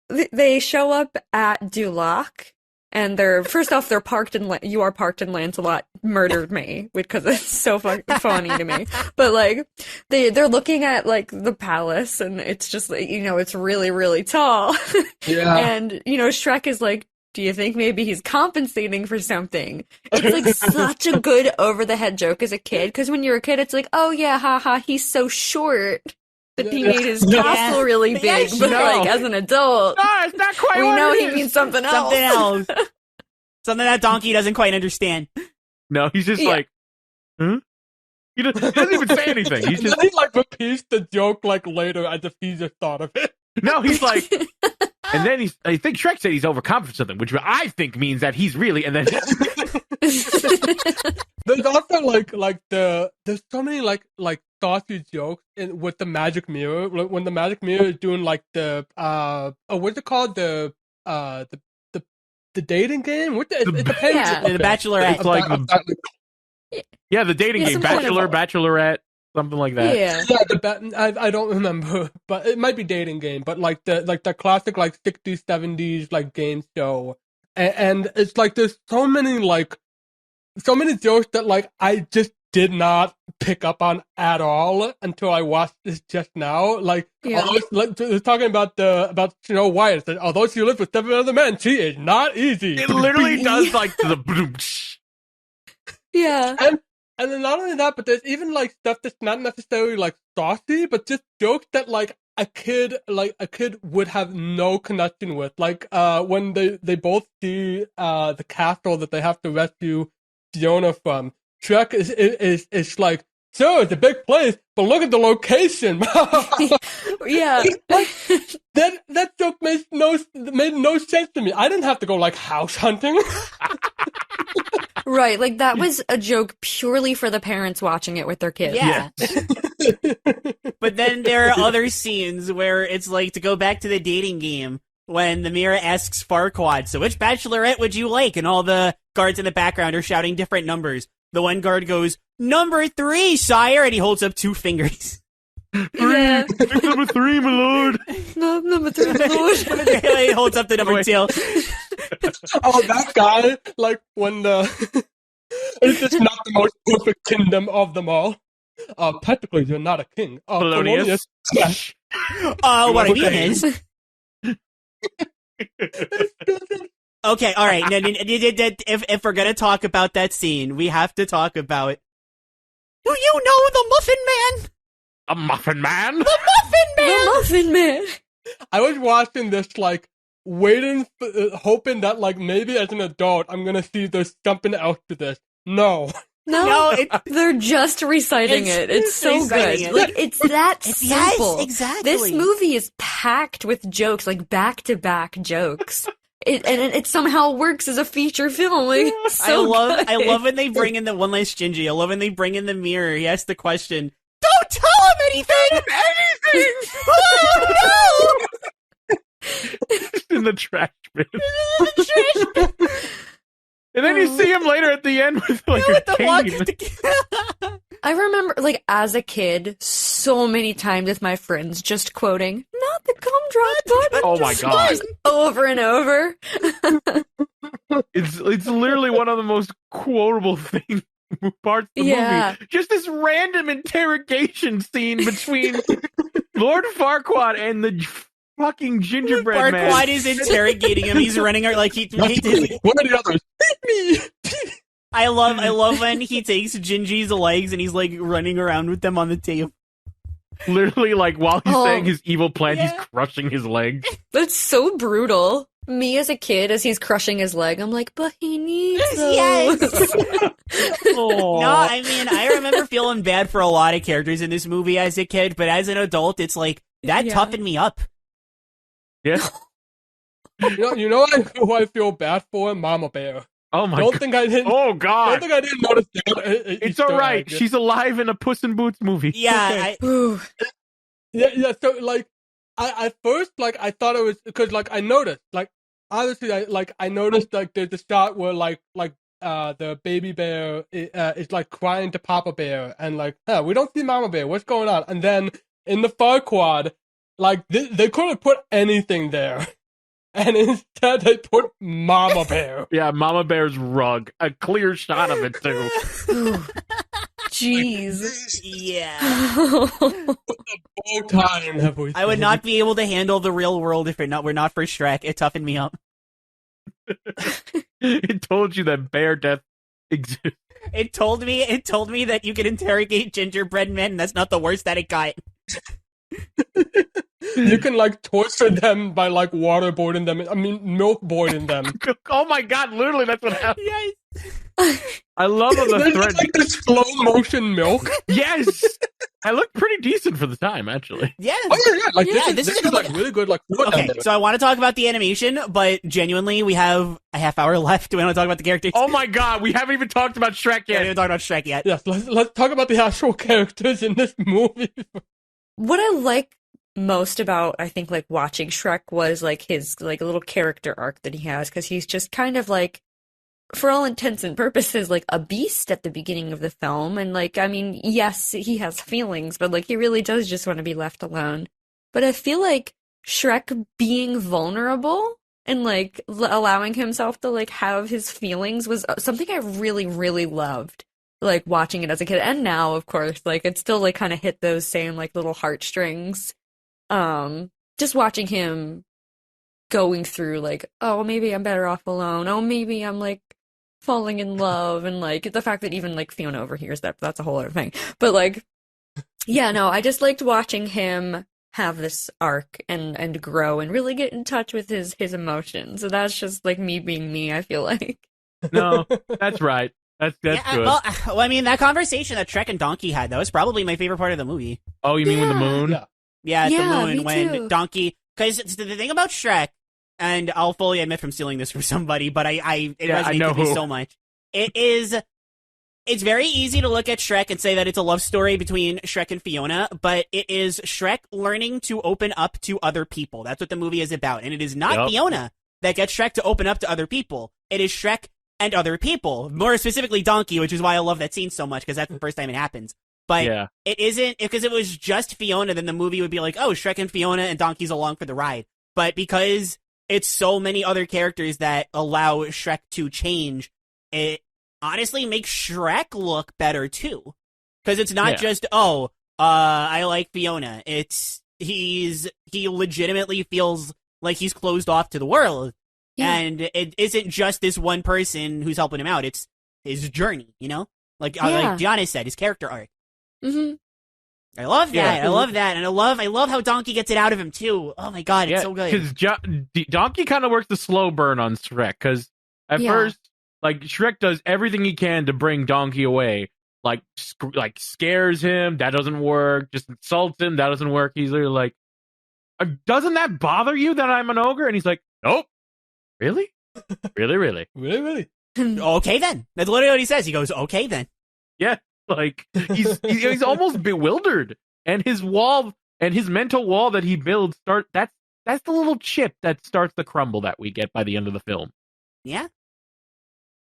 Speaker 3: they show up at Duloc, and first off, they're parked in, You Are Parked in Lancelot Murdered Me, because it's so funny to me. But, like, they're looking at, like, the palace, and it's just, like, it's really, really tall.
Speaker 4: Yeah.
Speaker 3: And, Shrek is like, do you think maybe he's compensating for something? It's like such a good over-the-head joke as a kid, because when you're a kid, it's like, oh yeah, haha, he's so short that he made his castle really big. But like, as an adult,
Speaker 1: No, it's not quite
Speaker 3: we
Speaker 1: what
Speaker 3: know
Speaker 1: it
Speaker 3: he
Speaker 1: is.
Speaker 3: means something else.
Speaker 5: Something else. Something that donkey doesn't quite understand.
Speaker 1: No, he's just
Speaker 3: Yeah.
Speaker 1: like, huh? He doesn't even say anything. He's just,
Speaker 4: He, like, repeats the joke, like, later as if he just thought of it.
Speaker 1: no, he's like, and then I think Shrek said he's overconfident something, which I think means that he's really, and then,
Speaker 4: There's also, there's so many, like saucy jokes with the magic mirror. Like, when the magic mirror is doing, like, what's it called? The dating game? It depends.
Speaker 3: Yeah.
Speaker 5: The Bachelorette.
Speaker 1: It's like yeah, the dating
Speaker 3: Yeah,
Speaker 1: game,
Speaker 3: some kind
Speaker 1: Bachelor,
Speaker 3: of-
Speaker 1: Bachelorette, something like that.
Speaker 3: Yeah.
Speaker 4: I don't remember, but it might be dating game. But like the classic, like, 60s, 70s, like, game show, and it's like there's so many jokes that, like, I just did not pick up on at all until I watched this just now. Like,
Speaker 3: Yeah.
Speaker 4: they're talking about Snow White. It's like, although she lives with 7 other men, she is not easy.
Speaker 1: It literally does like the boom.
Speaker 3: Yeah.
Speaker 4: And then not only that, but there's even, like, stuff that's not necessarily, like, saucy, but just jokes that, like, a kid would have no connection with. Like, when they both see the castle that they have to rescue Fiona from, Shrek is like, sure, it's a big place, but look at the location.
Speaker 3: Yeah.
Speaker 4: That joke made no sense to me. I didn't have to go, like, house hunting.
Speaker 3: Right. Like, that was a joke purely for the parents watching it with their kids.
Speaker 5: Yeah. But then there are other scenes where it's like, to go back to the dating game, when the mirror asks Farquaad, so which bachelorette would you like? And all the guards in the background are shouting different numbers. The one guard goes, "Number 3, sire," and he holds up 2 fingers.
Speaker 3: Yeah.
Speaker 1: Pick number 3, my lord.
Speaker 3: No, number 3, Lord.
Speaker 5: He holds up the number 2.
Speaker 4: Oh, that guy, like, when it's just not the most perfect kingdom of them all. Technically, you're not a king.
Speaker 1: Polonius.
Speaker 4: Yes.
Speaker 5: What I mean is... Okay, all right. If we're gonna talk about that scene, we have to talk about... Do you know the Muffin Man?
Speaker 1: A muffin man?
Speaker 5: The Muffin Man!
Speaker 3: The Muffin Man.
Speaker 4: I was watching this, like, waiting, hoping that, like, maybe as an adult, I'm gonna see there's something else to this. No.
Speaker 3: No, they're just reciting it. It's so
Speaker 5: reciting
Speaker 3: good.
Speaker 5: it.
Speaker 3: Like, it's that
Speaker 5: Yes,
Speaker 3: simple.
Speaker 5: exactly.
Speaker 3: This movie is packed with jokes, like back-to-back jokes. It somehow works as a feature film. Like, it's so good.
Speaker 5: I love when they bring in the one last Gingy. I love when they bring in the mirror. He asks the question, "Don't tell him anything! Anything! Oh, no!"
Speaker 1: In the trash bin. And then you see him later at the end with like
Speaker 5: With
Speaker 1: a
Speaker 5: the
Speaker 1: cane.
Speaker 3: I remember, like, as a kid, so many times with my friends just quoting, "Not the gumdrop button."
Speaker 1: Oh my God.
Speaker 3: Just over and over.
Speaker 1: It's literally one of the most quotable things parts of the movie. Just this random interrogation scene between Lord Farquaad and the fucking gingerbread man.
Speaker 5: Farquaad is interrogating him. He's running like he.
Speaker 4: What are the others? Hit me.
Speaker 5: I love when he takes Gingy's legs and he's like running around with them on the table.
Speaker 1: Literally, like while he's saying his evil plan, he's crushing his leg.
Speaker 3: That's so brutal. Me as a kid, as he's crushing his leg, I'm like, but he needs those.
Speaker 5: Yes. No, I mean, I remember feeling bad for a lot of characters in this movie as a kid, but as an adult, it's like that toughened me up.
Speaker 1: Yeah.
Speaker 4: You know who I feel bad for? Mama Bear.
Speaker 1: Oh my god. Oh god.
Speaker 4: Don't think I didn't notice that.
Speaker 1: It's alright. She's alive in a Puss in Boots movie.
Speaker 5: Yeah.
Speaker 4: Yeah, so like I first like I thought it was because like I noticed like obviously I noticed like there's a shot where like the baby bear is like crying to Papa Bear and like we don't see Mama Bear, what's going on? And then in the Farquaad, like they could have put anything there. And instead, they put Mama Bear.
Speaker 1: Yeah, Mama Bear's rug. A clear shot of it, too.
Speaker 3: Jeez.
Speaker 5: Yeah.
Speaker 4: I
Speaker 5: would not be able to handle the real world if we're not for Shrek. It toughened me up.
Speaker 1: It told you that bear death exists.
Speaker 5: It told me that you could interrogate gingerbread men, and that's not the worst that it got.
Speaker 4: You can like torture them by like waterboarding them. I mean, milkboarding them.
Speaker 1: Oh my god! Literally, that's what happened.
Speaker 5: Yes.
Speaker 1: I love the thread.
Speaker 4: Like this slow motion milk.
Speaker 1: Yes, I look pretty decent for the time, actually.
Speaker 5: Yeah.
Speaker 4: Oh yeah. Like
Speaker 5: this is
Speaker 4: like really good. Like
Speaker 5: okay. So I want to talk about the animation, but genuinely, we have a half hour left. Do we want to talk about the characters?
Speaker 1: Oh my god, we haven't even talked about Shrek yet.
Speaker 5: We haven't even talked about Shrek yet.
Speaker 4: Yes. Let's talk about the actual characters in this movie.
Speaker 3: What I like most about, I think, like watching Shrek was like his like little character arc that he has, because he's just kind of like, for all intents and purposes, like a beast at the beginning of the film. And like, I mean, yes, he has feelings, but like he really does just want to be left alone. But I feel like Shrek being vulnerable and like allowing himself to like have his feelings was something I really, really loved. Like watching it as a kid, and now, of course, like it still like kind of hit those same like little heartstrings. Just watching him going through like, oh, maybe I'm better off alone. Oh, maybe I'm like falling in love, and like the fact that even like Fiona overhears that's a whole other thing. But like, yeah, no, I just liked watching him have this arc and grow and really get in touch with his emotions. So that's just like me being me, I feel like.
Speaker 1: No, that's right. That's good.
Speaker 5: Well, I mean, that conversation that Shrek and Donkey had, that was probably my favorite part of the movie.
Speaker 1: Oh, you mean with the moon?
Speaker 5: Yeah,
Speaker 3: the
Speaker 5: moon, when Donkey... Because the thing about Shrek, and I'll fully admit from stealing this from somebody, but it resonates with me so much. It's very easy to look at Shrek and say that it's a love story between Shrek and Fiona, but it is Shrek learning to open up to other people. That's what the movie is about. And it is not Fiona that gets Shrek to open up to other people. It is Shrek and other people, more specifically Donkey, which is why I love that scene so much, because that's the first time it happens. But it isn't, because it was just Fiona, then the movie would be like, oh, Shrek and Fiona and Donkey's along for the ride. But because it's so many other characters that allow Shrek to change, it honestly makes Shrek look better too. Because it's not just, I like Fiona. He legitimately feels like he's closed off to the world. Yeah. And it isn't just this one person who's helping him out. It's his journey, you know? Like Giannis said, his character arc.
Speaker 3: Mm-hmm.
Speaker 5: I love that. Yeah. I love that. And I love how Donkey gets it out of him, too. Oh, my God, it's so good.
Speaker 1: Because Donkey kind of works the slow burn on Shrek. Because at first, like, Shrek does everything he can to bring Donkey away. Like scares him. That doesn't work. Just insults him. That doesn't work. He's literally like, doesn't that bother you that I'm an ogre? And he's like, nope. Really? Really?
Speaker 4: Really?
Speaker 5: Okay, then. That's literally what he says. He goes, okay, then.
Speaker 1: Yeah, like, he's almost bewildered. And his mental wall that he builds, that's the little chip that starts the crumble that we get by the end of the film.
Speaker 5: Yeah.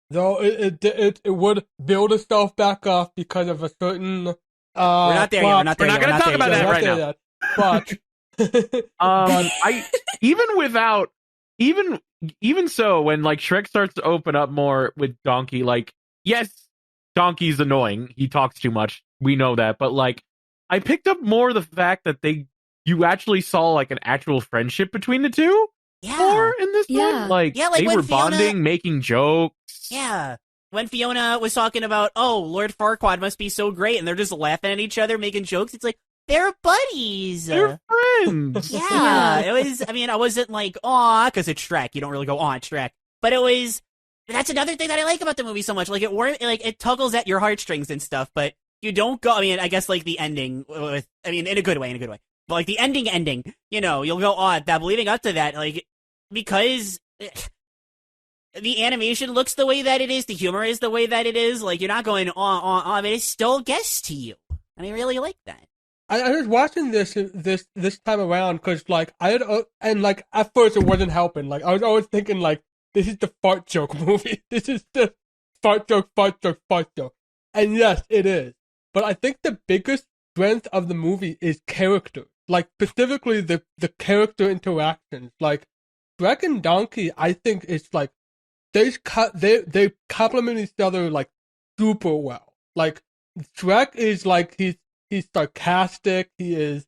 Speaker 4: Though it would build itself back up because of a certain...
Speaker 5: we're not there yet. We're not
Speaker 1: going to talk about that right now.
Speaker 4: But...
Speaker 1: Even so, when like Shrek starts to open up more with Donkey, like, yes, Donkey's annoying. He talks too much. We know that. But, like, I picked up more the fact that you actually saw, like, an actual friendship between the two.
Speaker 5: Yeah.
Speaker 1: More in this one. Like,
Speaker 5: yeah, like
Speaker 1: they were bonding, making jokes.
Speaker 5: Yeah. When Fiona was talking about, oh, Lord Farquaad must be so great, and they're just laughing at each other, making jokes, it's like, they're buddies.
Speaker 1: They're friends.
Speaker 5: Yeah. It was, I mean, I wasn't like, aw, because it's Shrek. You don't really go, aw, it's Shrek. But that's another thing that I like about the movie so much. Like, it tuggles at your heartstrings and stuff, but you don't go, I mean, I guess, like, the ending, in a good way. But, like, the ending, you'll go, oh, that leading up to that, like, because the animation looks the way that it is, the humor is the way that it is, like, you're not going, but it still gets to you. And I really like that.
Speaker 4: I was watching this time around because, like, and, like, at first it wasn't helping. Like, I was always thinking, like, this is the fart joke movie. This is the fart joke. And yes, it is. But I think the biggest strength of the movie is character. Like, specifically the character interactions. Like, Shrek and Donkey, I think it's like, they complement each other, like, super well. Like, Shrek is, like, he's sarcastic. He is,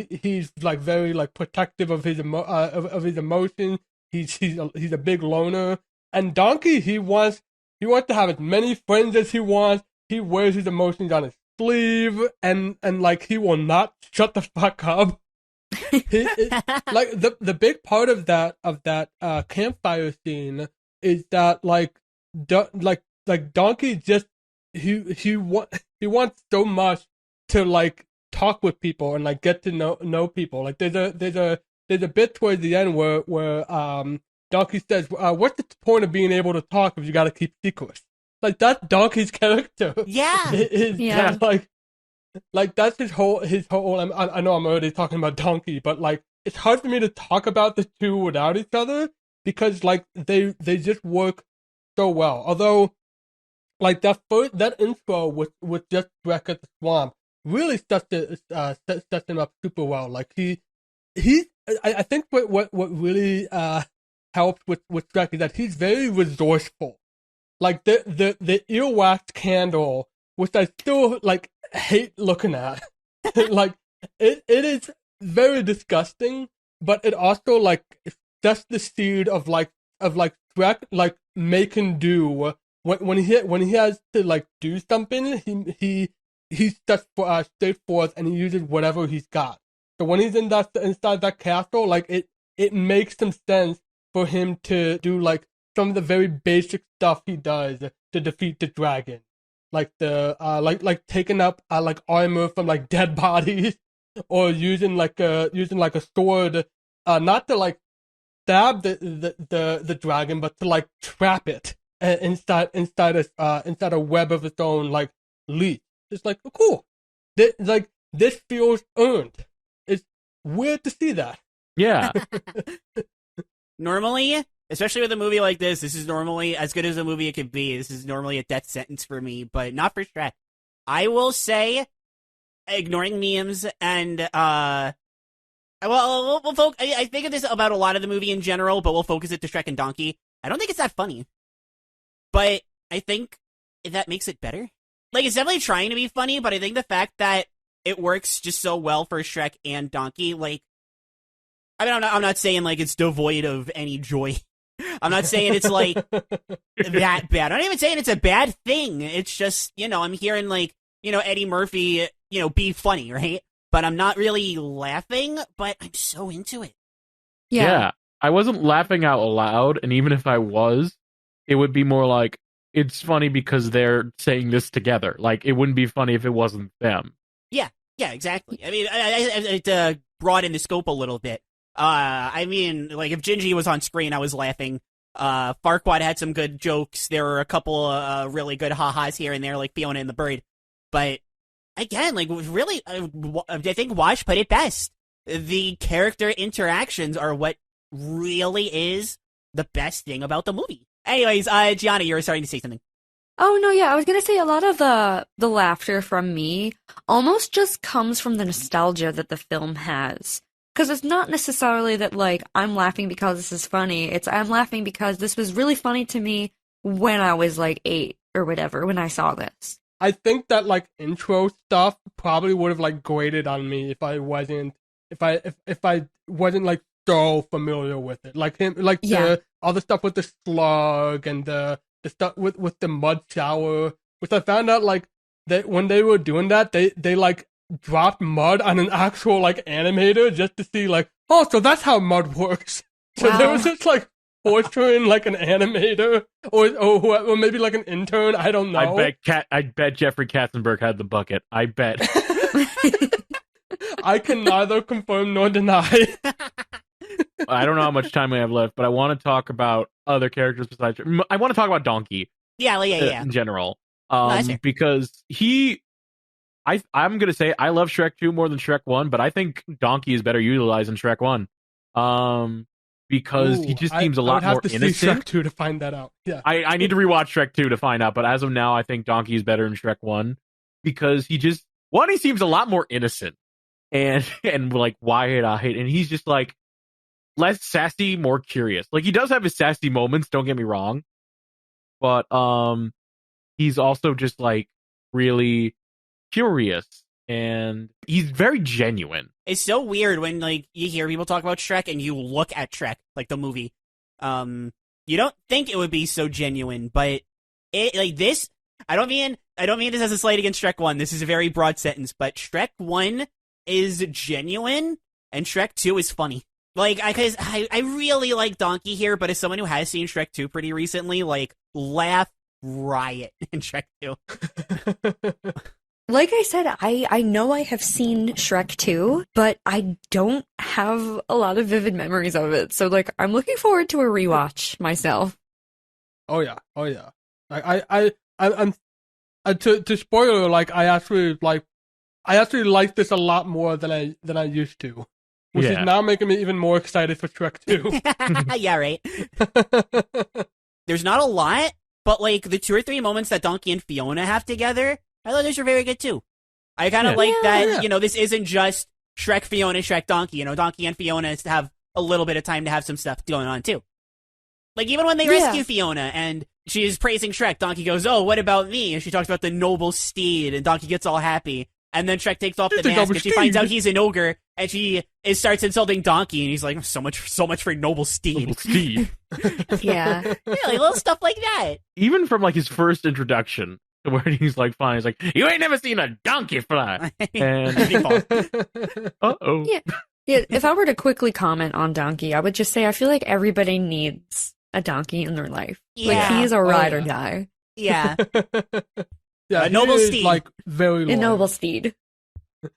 Speaker 4: he's like very, like, protective of his emotions. He's a big loner. And Donkey, he wants to have as many friends as he wants. He wears his emotions on his sleeve, and like, he will not shut the fuck up. Like, the big part of that campfire scene is that, like, Donkey just he wants so much to, like, talk with people and, like, get to know people. Like, there's a bit towards the end where Donkey says, "What's the point of being able to talk if you got to keep secrets?" Like, that's Donkey's character.
Speaker 5: Yeah,
Speaker 4: yeah. Like that's his whole. I know I'm already talking about Donkey, but, like, it's hard for me to talk about the two without each other because, like, they just work so well. Although, like, that intro with just Shrek at the swamp really sets him up super well. Like, I think what really helps with Shrek is that he's very resourceful. Like, the earwax candle, which I still, like, hate looking at. Like, it is very disgusting, but it also, like, sets the seed of Shrek, like, making do when he has to, like, do something. He steps straight forth and he uses whatever he's got. So when he's inside that castle, like, it makes some sense for him to do, like, some of the very basic stuff he does to defeat the dragon, like like taking up like armor from, like, dead bodies, or using a sword, not to, like, stab the dragon, but to, like, trap it inside a web of its own, like, leech. It's like, oh, cool. This feels earned. It's weird to see that.
Speaker 1: Yeah.
Speaker 5: Normally, especially with a movie like this is normally as good as a movie it could be. This is normally a death sentence for me, but not for Shrek. I will say, ignoring memes and I think of this about a lot of the movie in general, but we'll focus it to Shrek and Donkey. I don't think it's that funny, but I think that makes it better. Like, it's definitely trying to be funny, but I think the fact that it works just so well for Shrek and Donkey, like, I mean, I'm not saying, like, it's devoid of any joy. I'm not saying it's, like, that bad. I'm not even saying it's a bad thing. It's just, I'm hearing, like, Eddie Murphy, be funny, right? But I'm not really laughing, but I'm so into it.
Speaker 1: Yeah. I wasn't laughing out loud, and even if I was, it would be more like, it's funny because they're saying this together. Like, it wouldn't be funny if it wasn't them.
Speaker 5: Yeah, exactly. I mean, it broadened the scope a little bit. I mean, like, if Gingy was on screen, I was laughing. Farquaad had some good jokes. There were a couple really good ha-has here and there, like Fiona and the Bird. But, again, like, really, I think Wash put it best. The character interactions are what really is the best thing about the movie. Anyways, Gianna, you were starting to say something.
Speaker 3: Oh, no, yeah, I was gonna say a lot of the laughter from me almost just comes from the nostalgia that the film has. Because it's not necessarily that, like, I'm laughing because this is funny. It's I'm laughing because this was really funny to me when I was, like, 8 or whatever when I saw this.
Speaker 4: I think that like intro stuff probably would have like grated on me if I wasn't like so familiar with it. Like him, like all the stuff with the slug and the stuff with the mud shower, which I found out like that when they were doing that, they like dropped mud on an actual like animator just to see like, oh, so that's how mud works. So there was just like torturing like an animator or maybe like an intern. I don't know.
Speaker 1: I bet Jeffrey Katzenberg had the bucket. I bet.
Speaker 4: I can neither confirm nor deny.
Speaker 1: I don't know how much time we have left, but I want to talk about other characters besides. I want to talk about Donkey.
Speaker 5: Yeah.
Speaker 1: In general, because I'm gonna say I love Shrek 2 more than Shrek 1, but I think Donkey is better utilized in Shrek 1. Because he just seems a lot more innocent. I would have to see
Speaker 4: Shrek 2 to find that out. Yeah,
Speaker 1: I need to rewatch Shrek 2 to find out, but as of now, I think Donkey is better in Shrek 1 because he seems a lot more innocent and like wide-eyed, and he's just like less sassy, more curious. Like he does have his sassy moments, don't get me wrong, but he's also just like really curious and he's very genuine.
Speaker 5: It's so weird when like you hear people talk about Shrek and you look at Shrek, like the movie. You don't think it would be so genuine, but it like this. I don't mean this as a slight against Shrek 1. This is a very broad sentence, but Shrek 1 is genuine and Shrek 2 is funny. Like I really like Donkey here, but as someone who has seen Shrek 2 pretty recently, like laugh riot in Shrek 2.
Speaker 3: Like I said, I know I have seen Shrek 2, but I don't have a lot of vivid memories of it. So, like, I'm looking forward to a rewatch myself.
Speaker 4: Oh yeah. I'm to spoiler, like I actually like this a lot more than I used to, which is now making me even more excited for Shrek 2.
Speaker 5: Yeah, right. There's not a lot, but like the 2 or 3 moments that Donkey and Fiona have together, I thought those were very good too. I kind of like that, you know, this isn't just Shrek, Fiona, Shrek, Donkey. You know, Donkey and Fiona have a little bit of time to have some stuff going on too. Like even when they rescue Fiona and she is praising Shrek, Donkey goes, "Oh, what about me?" And she talks about the noble steed, and Donkey gets all happy. And then Shrek takes off the mask, and she finds out he's an ogre, and she starts insulting Donkey, and he's like, "So much for noble steed."
Speaker 1: Noble steed.
Speaker 3: Yeah,
Speaker 5: like little stuff like that.
Speaker 1: Even from like his first introduction, where he's like, "Fine," he's like, "You ain't never seen a donkey fly." And
Speaker 3: yeah. If I were to quickly comment on Donkey, I would just say I feel like everybody needs a donkey in their life.
Speaker 5: Yeah.
Speaker 3: Like he's a ride or die.
Speaker 5: Yeah.
Speaker 4: Yeah,
Speaker 5: a noble steed.
Speaker 4: Like very loyal.
Speaker 3: A noble steed.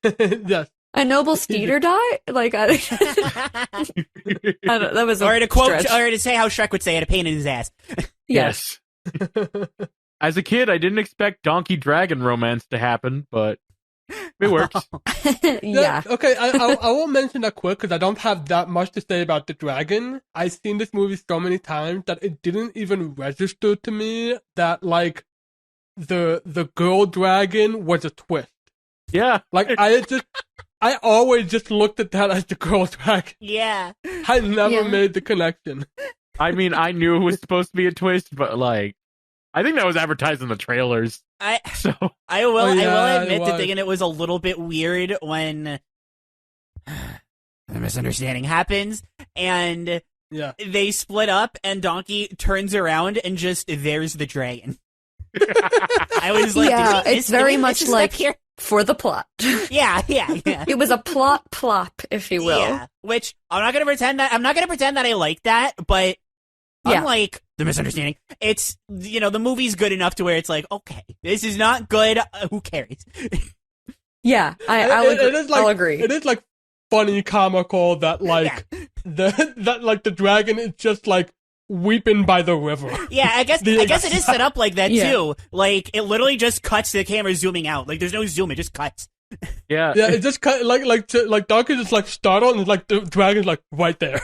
Speaker 4: Yes.
Speaker 3: A noble steed or die? Like I don't, that was a
Speaker 5: or to quote,
Speaker 3: stretch.
Speaker 5: or to say how Shrek would say it, a pain in his ass.
Speaker 1: Yes. As a kid, I didn't expect donkey dragon romance to happen, but it works.
Speaker 3: Yeah.
Speaker 4: Okay, I will mention that quick because I don't have that much to say about the dragon. I've seen this movie so many times that it didn't even register to me that like the girl dragon was a twist.
Speaker 1: Yeah.
Speaker 4: Like I always just looked at that as the girl dragon.
Speaker 5: Yeah.
Speaker 4: I never made the connection.
Speaker 1: I mean, I knew it was supposed to be a twist, but like, I think that was advertised in the trailers.
Speaker 5: I
Speaker 4: Oh,
Speaker 5: will
Speaker 4: yeah,
Speaker 5: admit
Speaker 4: it
Speaker 5: to
Speaker 4: was.
Speaker 5: thinking it was a little bit weird when the misunderstanding happens and they split up and Donkey turns around and just there's the dragon. I was like,
Speaker 3: yeah, it's very much like
Speaker 5: here?
Speaker 3: For the plot.
Speaker 5: Yeah.
Speaker 3: It was a plot plop, if you will.
Speaker 5: Yeah, which I'm not gonna pretend that I like that, but unlike the misunderstanding, it's, you know, the movie's good enough to where it's like, okay, this is not good. Who cares?
Speaker 3: Yeah, I'll agree.
Speaker 4: It is like funny, comical that like the dragon is just like weeping by the river.
Speaker 5: Yeah, I guess it is set up like that too. Like it literally just cuts to the camera zooming out. Like there's no zoom, it just cuts.
Speaker 1: Yeah.
Speaker 4: Yeah, it just cut like Donkey just like startled and like the dragon's like right there.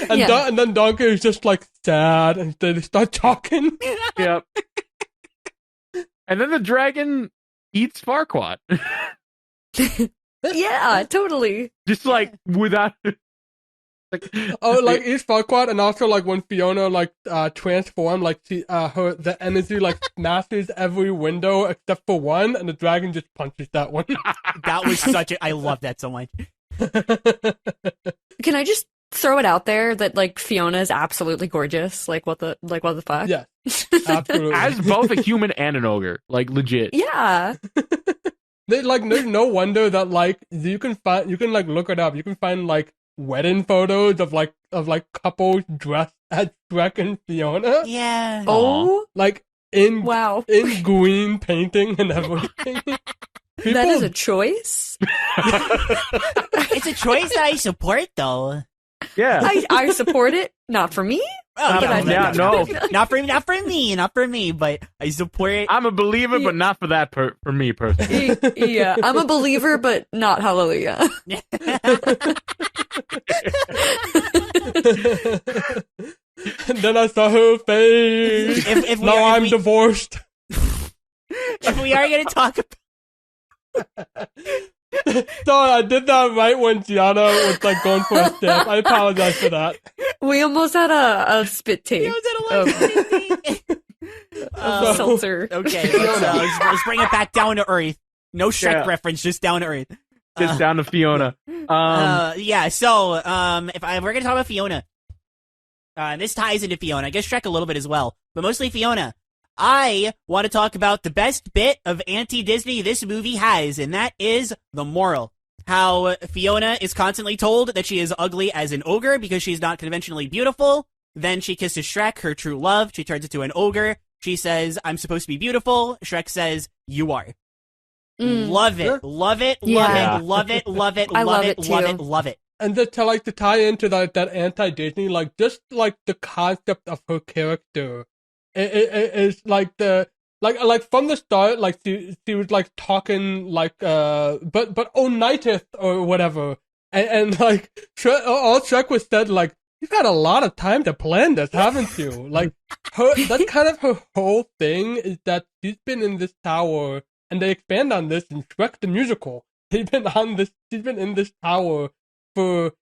Speaker 4: And then Donkey is just like sad and they start talking.
Speaker 1: Yep. And then the dragon eats Farquaad.
Speaker 3: Yeah, totally.
Speaker 1: Just like without
Speaker 4: like each Farquaad, and also like when Fiona like transformed, like she the energy like smashes every window except for one, and the dragon just punches that one.
Speaker 5: That was I love that so much.
Speaker 3: Can I just throw it out there that like Fiona is absolutely gorgeous? Like what the fuck?
Speaker 4: Yeah, absolutely.
Speaker 1: As both a human and an ogre, like legit.
Speaker 3: Yeah.
Speaker 4: There's no wonder that like you can like look it up. You can find like wedding photos of couples dressed as Shrek and Fiona.
Speaker 5: Yeah.
Speaker 3: Oh,
Speaker 4: Like in green painting and everything.
Speaker 3: That is a choice.
Speaker 5: It's a choice that I support, though.
Speaker 1: Yeah.
Speaker 3: I support it. Not for me.
Speaker 5: Oh,
Speaker 1: yeah, no.
Speaker 5: Not for me, but I support it.
Speaker 1: I'm a believer, but not for that for me personally.
Speaker 3: Yeah, I'm a believer, but not hallelujah.
Speaker 4: And then I saw her face. I'm divorced.
Speaker 5: If we are going to talk about...
Speaker 4: Sorry, I did that right when Gianna was like going for a stamp. I apologize for that.
Speaker 3: We almost had a spit take. Seltzer.
Speaker 5: Okay, let's bring it back down to earth. No Shrek reference, just down to earth.
Speaker 1: Just down to Fiona.
Speaker 5: Yeah, so if we're gonna talk about Fiona, this ties into Fiona. I guess Shrek a little bit as well, but mostly Fiona. I want to talk about the best bit of anti-Disney this movie has, and that is the moral. How Fiona is constantly told that she is ugly as an ogre because she's not conventionally beautiful. Then she kisses Shrek, her true love. She turns into an ogre. She says, I'm supposed to be beautiful. Shrek says, you are. Love it. Love it.
Speaker 3: Yeah.
Speaker 5: Love it. Love it. Love it.
Speaker 3: I
Speaker 5: Love
Speaker 3: love
Speaker 5: it.
Speaker 3: it
Speaker 5: Love
Speaker 3: too.
Speaker 5: it. Love it.
Speaker 4: And to tie into that anti-Disney, like just like the concept of her character, it is like the like from the start, like she was like talking like but oh nighteth or whatever, and like all Shrek was said like, you've had a lot of time to plan this, haven't you? Like that's kind of her whole thing, is that she's been in this tower, and they expand on this in Shrek the musical. She's been in this tower for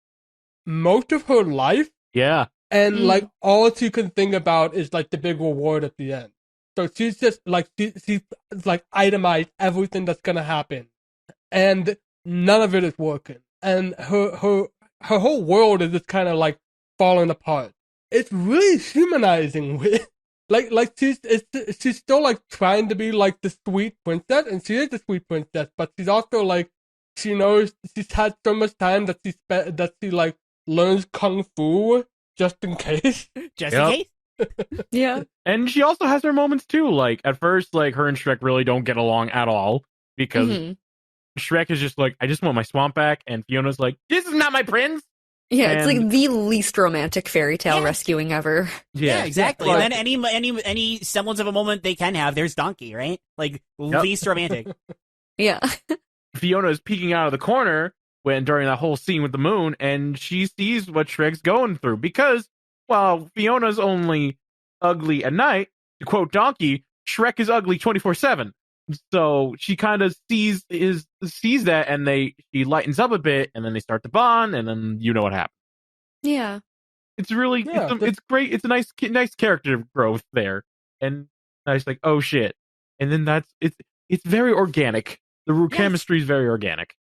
Speaker 4: most of her life.
Speaker 1: Yeah.
Speaker 4: And like all she can think about is like the big reward at the end. So she's just like she's like itemized everything that's gonna happen, and none of it is working. And her whole world is just kind of like falling apart. It's really humanizing. like she's still like trying to be like the sweet princess, and she is the sweet princess, but she's also like, she knows she's had so much time that she like learns kung fu just in case.
Speaker 5: Just in case?
Speaker 3: Yeah.
Speaker 1: And she also has her moments too. Like at first, like her and Shrek really don't get along at all because Shrek is just like, I just want my swamp back, and Fiona's like, this is not my prince.
Speaker 3: Yeah, it's like the least romantic fairy tale rescuing ever.
Speaker 5: Yeah, exactly. And then any semblance of a moment they can have, there's Donkey, right? Like least romantic.
Speaker 3: Yeah.
Speaker 1: Fiona is peeking out of the corner during that whole scene with the moon, and she sees what Shrek's going through, because while Fiona's only ugly at night, to quote Donkey, Shrek is ugly 24/7. So she kind of sees that, and she lightens up a bit, and then they start to bond, and then you know what happens.
Speaker 3: Yeah.
Speaker 1: It's really it's great. It's a nice character growth there, and I was like, oh shit, and then it's very organic. The chemistry is very organic.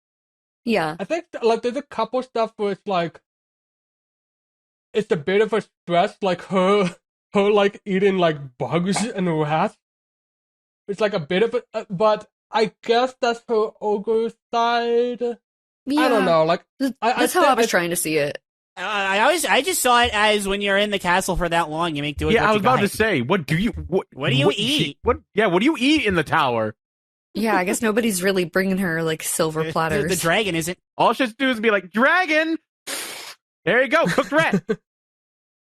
Speaker 3: Yeah.
Speaker 4: I think like there's a couple stuff where it's like it's a bit of a stress, like her like eating like bugs and rats. It's like a bit of it, but I guess that's her ogre side.
Speaker 3: Yeah.
Speaker 4: I don't know. Like
Speaker 3: that's how I was trying to see it.
Speaker 5: I just saw it as when you're in the castle for that long, you make do it.
Speaker 1: Yeah, I was about to say, what do you eat? What do you eat in the tower?
Speaker 3: Yeah, I guess nobody's really bringing her like silver platters.
Speaker 5: The dragon isn't.
Speaker 1: All she has to do is be like, dragon. There you go, cooked rat.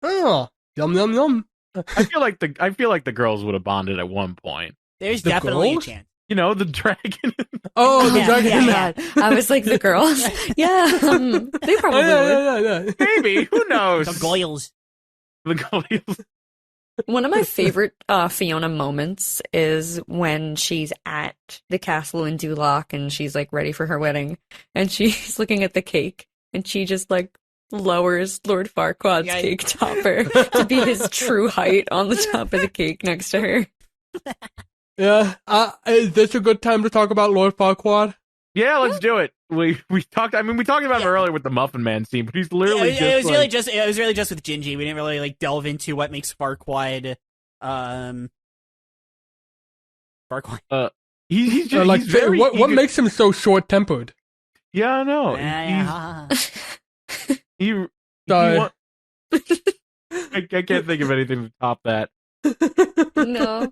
Speaker 4: Oh, yum yum yum.
Speaker 1: I feel like the girls would have bonded at one point.
Speaker 5: There's definitely a chance.
Speaker 1: You know, the dragon.
Speaker 4: Oh, the dragon.
Speaker 3: Yeah. I was like, the girls. Yeah, they probably would.
Speaker 4: Yeah.
Speaker 1: Maybe. Who knows?
Speaker 5: The goyles.
Speaker 1: The goyles.
Speaker 3: One of my favorite Fiona moments is when she's at the castle in Duloc and she's like ready for her wedding, and she's looking at the cake, and she just like lowers Lord Farquaad's cake topper to be his true height on the top of the cake next to her.
Speaker 4: Yeah, is this a good time to talk about Lord Farquaad?
Speaker 1: Yeah, let's do it. We talked about him earlier with the Muffin Man scene, but he's literally
Speaker 5: it was really just with Gingy. We didn't really like delve into what makes Farquaad
Speaker 1: he's just
Speaker 4: what makes him so short-tempered?
Speaker 1: Yeah, I know. I can't think of anything to top that.
Speaker 3: No.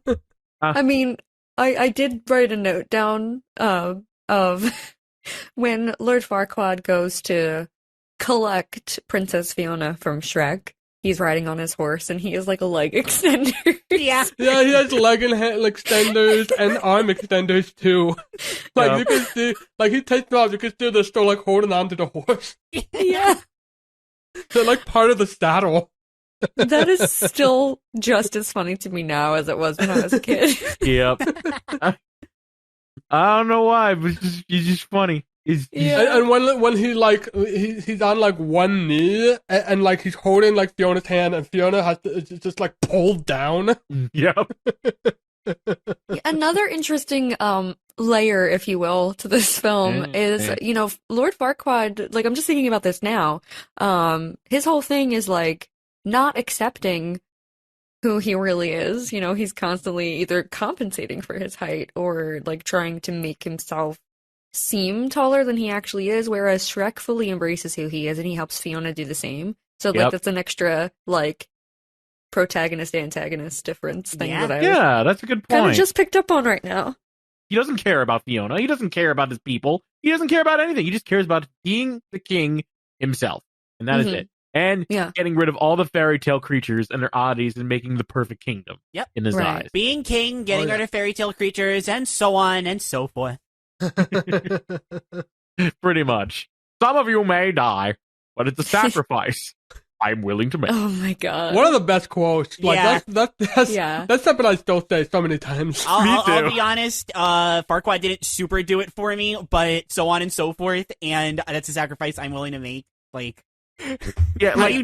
Speaker 3: I mean, I did write a note down of when Lord Farquaad goes to collect Princess Fiona from Shrek. He's riding on his horse, and he has like a leg extender.
Speaker 5: Yeah,
Speaker 4: he has leg and hand extenders and arm extenders too. Like you can see, like he takes them off. You can see they're still like holding on to the horse.
Speaker 3: Yeah,
Speaker 4: they're like part of the saddle.
Speaker 3: That is still just as funny to me now as it was when I was a kid.
Speaker 1: Yep. I don't know why, but he's just funny.
Speaker 4: And when he like he's on like one knee and like he's holding like Fiona's hand and Fiona has to it's just like pulled down.
Speaker 1: Yep.
Speaker 3: Another interesting layer, if you will, to this film is Lord Farquaad. Like I'm just thinking about this now. His whole thing is like not accepting who he really is. You know, he's constantly either compensating for his height or like trying to make himself seem taller than he actually is, whereas Shrek fully embraces who he is and he helps Fiona do the same. So like that's an extra like protagonist-antagonist difference thing that I
Speaker 1: that's a good point.
Speaker 3: Kind of just picked up on right now.
Speaker 1: He doesn't care about Fiona. He doesn't care about his people. He doesn't care about anything. He just cares about being the king himself. And that is it. And getting rid of all the fairy tale creatures and their oddities and making the perfect kingdom in his eyes.
Speaker 5: Being king, getting rid of fairy tale creatures, and so on and so forth.
Speaker 1: Pretty much. Some of you may die, but it's a sacrifice I'm willing to make.
Speaker 3: Oh my god.
Speaker 4: One of the best quotes. Like that's something I still say so many times.
Speaker 5: I'll be honest, Farquaad didn't super do it for me, but so on and so forth, and that's a sacrifice I'm willing to make. Like how do you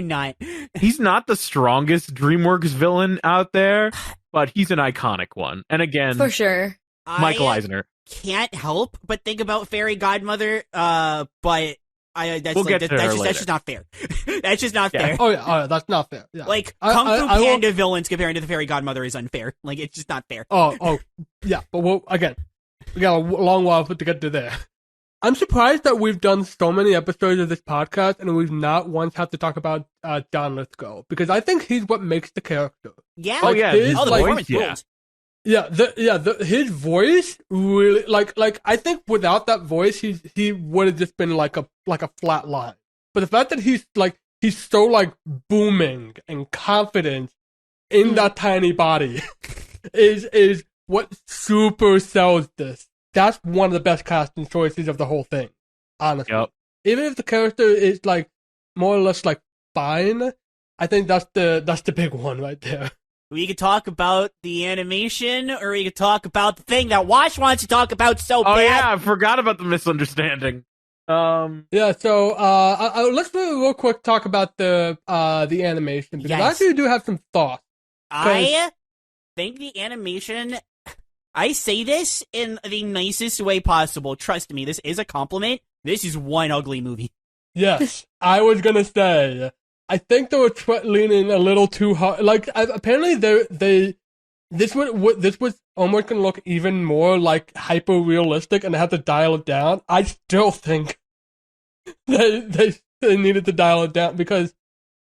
Speaker 5: not?
Speaker 1: He's not the strongest DreamWorks villain out there, but he's an iconic one. And again,
Speaker 3: for sure.
Speaker 1: Michael Eisner.
Speaker 5: Can't help but think about Fairy Godmother, but that's just not fair. That's just not fair.
Speaker 4: Oh yeah, that's not fair. Yeah.
Speaker 5: Like Kung Fu Panda villains comparing to the Fairy Godmother is unfair. Like it's just not fair.
Speaker 4: Oh yeah, but we got a long while to get to there. I'm surprised that we've done so many episodes of this podcast and we've not once had to talk about John Lithgow, because I think he's what makes the character.
Speaker 5: Yeah.
Speaker 1: Like,
Speaker 5: the performance rules.
Speaker 4: His voice really like I think without that voice he would have just been like a flat line. But the fact that he's so like booming and confident in that tiny body is what super sells this. That's one of the best casting choices of the whole thing, honestly. Yep. Even if the character is like more or less like fine, I think that's the big one right there.
Speaker 5: We could talk about the animation, or we could talk about the thing that Wash wants to talk about so bad.
Speaker 1: Oh yeah, I forgot about the misunderstanding.
Speaker 4: So let's real quick talk about the animation, because I actually do have some thoughts.
Speaker 5: I think the animation, I say this in the nicest way possible. Trust me, this is a compliment. This is one ugly movie.
Speaker 4: Yes, I was gonna say. I think they were leaning a little too hard. Like apparently, this was almost gonna look even more like hyper realistic, and they had to dial it down. I still think they needed to dial it down because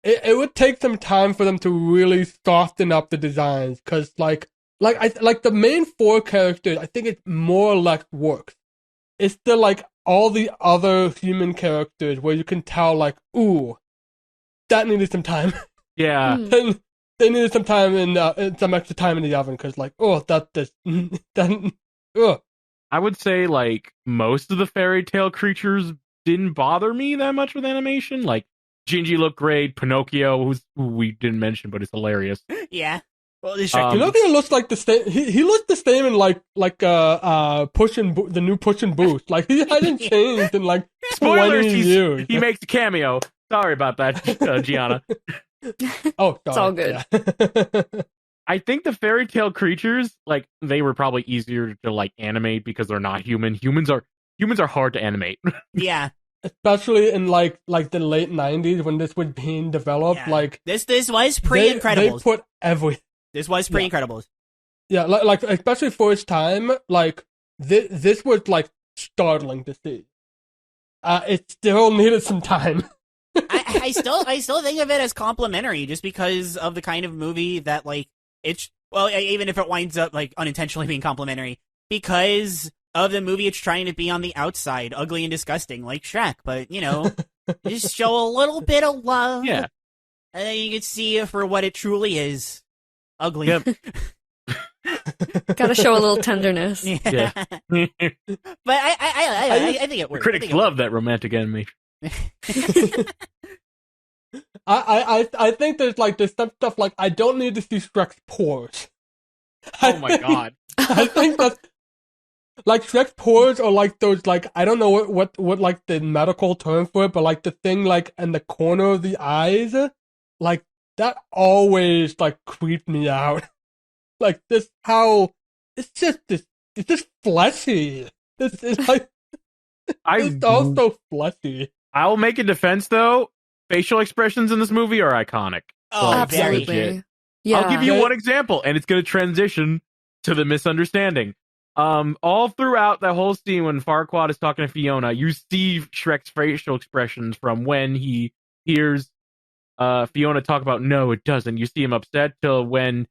Speaker 4: it would take some time for them to really soften up the designs. Because like the main four characters, I think it more or less works. It's the like all the other human characters where you can tell like, ooh, that needed some time.
Speaker 1: Yeah.
Speaker 4: They needed some time and some extra time in the oven because like,
Speaker 1: I would say like most of the fairy tale creatures didn't bother me that much with animation. Like Gingy looked great. Pinocchio, who we didn't mention, but it's hilarious.
Speaker 5: Yeah. Well,
Speaker 4: Pinocchio looks like the same. He looks the same in like Push and the new Push and Boost. Like he hasn't changed in like
Speaker 1: Spoilers,
Speaker 4: 20 years.
Speaker 1: he makes a cameo. Sorry about that, Gianna.
Speaker 4: Oh,
Speaker 3: It's all good.
Speaker 4: Yeah.
Speaker 1: I think the fairy tale creatures, like, they were probably easier to like animate because they're not human. Humans are hard to animate.
Speaker 5: Yeah.
Speaker 4: Especially in like the late 90s when this was being developed.
Speaker 5: Yeah.
Speaker 4: Like
Speaker 5: This was pre-Incredibles.
Speaker 4: They put everything.
Speaker 5: This was pre-Incredibles.
Speaker 4: Yeah, like especially for its time, like this was like startling to see. It still needed some time.
Speaker 5: I still think of it as complimentary just because of the kind of movie that like it's even if it winds up like unintentionally being complimentary because of the movie it's trying to be on the outside, ugly and disgusting like Shrek, but you know, just show a little bit of love.
Speaker 1: Yeah.
Speaker 5: And then you can see it for what it truly is. Ugly.
Speaker 1: Yep.
Speaker 3: Gotta show a little tenderness.
Speaker 5: Yeah.
Speaker 1: Yeah.
Speaker 5: But I think it works.
Speaker 1: Critics love that romantic animation.
Speaker 4: I think there's some stuff like I don't need to see Shrek's pores.
Speaker 1: Oh my god.
Speaker 4: I think that's like Shrek's pores are like those like I don't know what like the medical term for it, but like the thing like in the corner of the eyes, like that always like creeped me out. Like this how it's just fleshy. It's like it's also fleshy.
Speaker 1: I'll make a defense though. Facial expressions in this movie are iconic.
Speaker 5: Oh,
Speaker 1: Like,
Speaker 3: Absolutely.
Speaker 1: legit.
Speaker 3: Yeah.
Speaker 1: I'll give you one example, and it's going to transition to the misunderstanding. All throughout that whole scene when Farquaad is talking to Fiona, you see Shrek's facial expressions from when he hears Fiona talk about no, it doesn't. You see him upset till when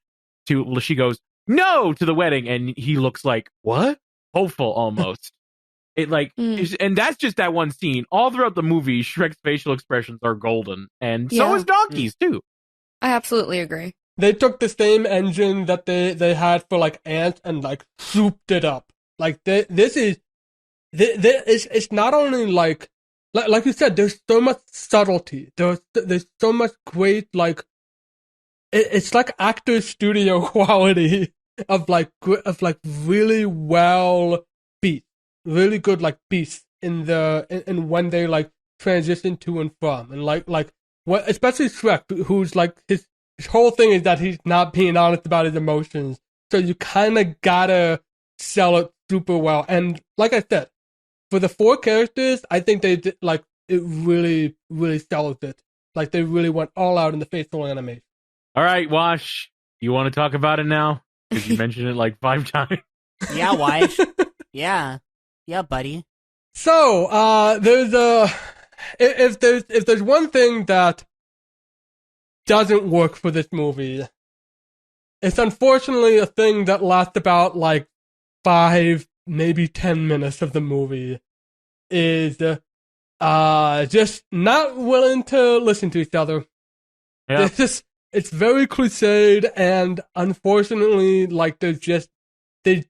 Speaker 1: she goes no to the wedding, and he looks like what? Hopeful almost. It like, and that's just that one scene. All throughout the movie, Shrek's facial expressions are golden, and so is Donkey's too.
Speaker 3: I absolutely agree.
Speaker 4: They took the same engine that they had for like Ants and like souped it up. Like it's not only like you said, there's so much subtlety. There's so much great like it's like actor studio quality of really well beat. Really good like beats in when they like transition to and from and like what especially Shrek, who's like his whole thing is that he's not being honest about his emotions, so you kind of gotta sell it super well. And like I said, for the four characters, I think they did like it really sells it. Like they really went all out in the facial animation.
Speaker 1: All right, Wash, you want to talk about it now? Because you mentioned it like 5 times.
Speaker 5: Yeah, Wash. Yeah, buddy.
Speaker 4: So, if there's one thing that doesn't work for this movie, it's unfortunately a thing that lasts about like 5, maybe 10 minutes of the movie, is just not willing to listen to each other.
Speaker 1: Yeah.
Speaker 4: It's very cliched, and unfortunately, like they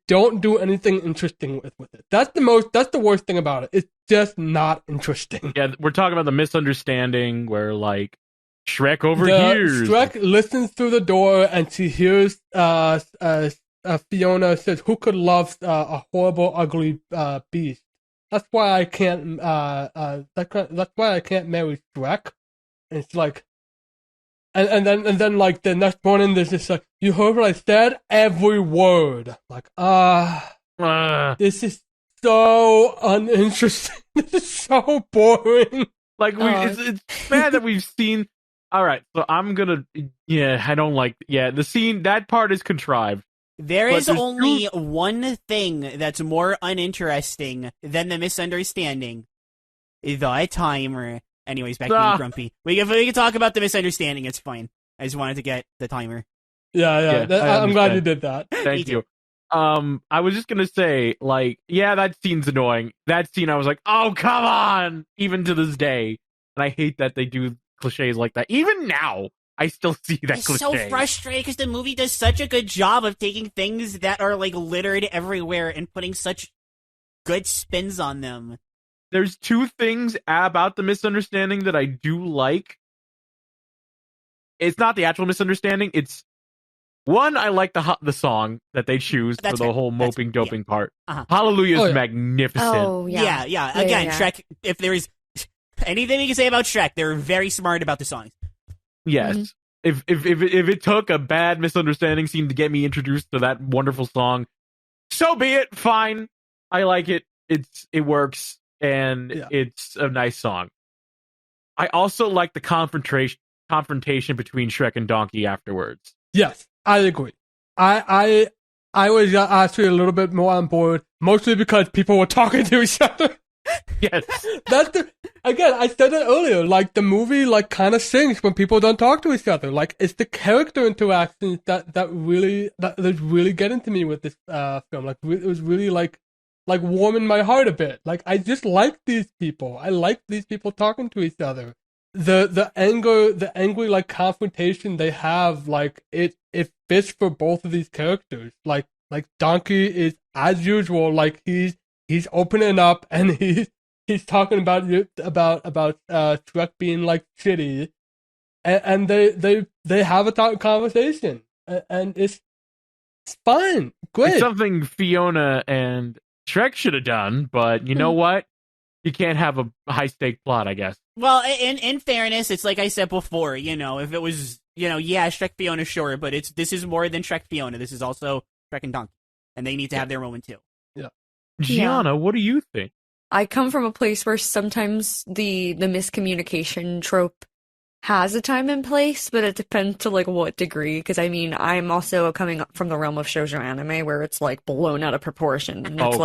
Speaker 4: don't do anything interesting with it. That's the worst thing about it. It's just not interesting.
Speaker 1: Yeah, we're talking about the misunderstanding where like Shrek overhears.
Speaker 4: Shrek listens through the door and she hears Fiona says, "Who could love a horrible, ugly beast? That's why I can't. That's why I can't marry Shrek." And it's like, and then like the next morning, there's just like, "You heard what I said? Every word." Like, this is so uninteresting. This is so boring.
Speaker 1: Like it's bad that we've seen. All right, so I'm gonna. Yeah, I don't like. Yeah, the scene that part is contrived.
Speaker 5: There is only one thing that's more uninteresting than the misunderstanding. The timer. Anyways, back to you, Grumpy. We can talk about the misunderstanding. It's fine. I just wanted to get the timer.
Speaker 4: Yeah. I'm glad you did that.
Speaker 1: Thank you. I was just gonna say, like, yeah, that scene's annoying. That scene, I was like, oh, come on! Even to this day. And I hate that they do cliches like that. Even now, I still see that
Speaker 5: It's
Speaker 1: cliche.
Speaker 5: so frustrating because the movie does such a good job of taking things that are, like, littered everywhere and putting such good spins on them.
Speaker 1: There's 2 things about the misunderstanding that I do like. It's not the actual misunderstanding. It's One, I like the song that they choose for the whole moping doping part. Hallelujah is magnificent.
Speaker 3: Oh,
Speaker 5: yeah. Again, Shrek, if there is anything you can say about Shrek, they're very smart about the songs.
Speaker 1: Yes.
Speaker 3: Mm-hmm.
Speaker 1: If it took a bad misunderstanding scene to get me introduced to that wonderful song, so be it. Fine. I like it. It works, and it's a nice song. I also like the confrontation between Shrek and Donkey afterwards.
Speaker 4: Yes, I agree. I was actually a little bit more on board, mostly because people were talking to each other.
Speaker 1: Yes.
Speaker 4: Again, I said it earlier, like, the movie, like, kind of sinks when people don't talk to each other. Like, it's the character interactions that really getting to me with this film. Like, it was really, like warming my heart a bit. Like, I just like these people. I like these people talking to each other. The angry, like, confrontation they have, like, it fits for both of these characters. Like Donkey is, as usual, like, he's opening up, and he's talking about Shrek being, like, shitty, and they have a conversation, and it's fine, great.
Speaker 1: It's something Fiona and Shrek should have done, but you know what? You can't have a high stake plot, I guess.
Speaker 5: Well, in fairness, it's like I said before. If it was, Shrek Fiona, sure, but this is more than Shrek Fiona. This is also Shrek and Donkey, and they need to have their moment too.
Speaker 4: Yeah.
Speaker 1: Gianna, what do you think?
Speaker 3: I come from a place where sometimes the miscommunication trope has a time and place, but it depends to, like, what degree. Because, I mean, I'm also coming up from the realm of shoujo anime where it's, like, blown out of proportion. And it's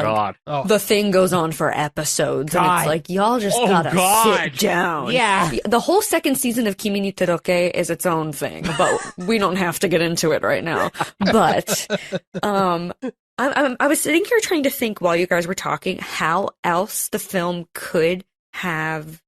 Speaker 3: the thing goes on for episodes. God. And it's like, y'all just gotta sit down.
Speaker 5: Yeah.
Speaker 3: The whole second season of Kimi ni Teroke is its own thing, but we don't have to get into it right now. But, I was sitting here trying to think while you guys were talking how else the film could have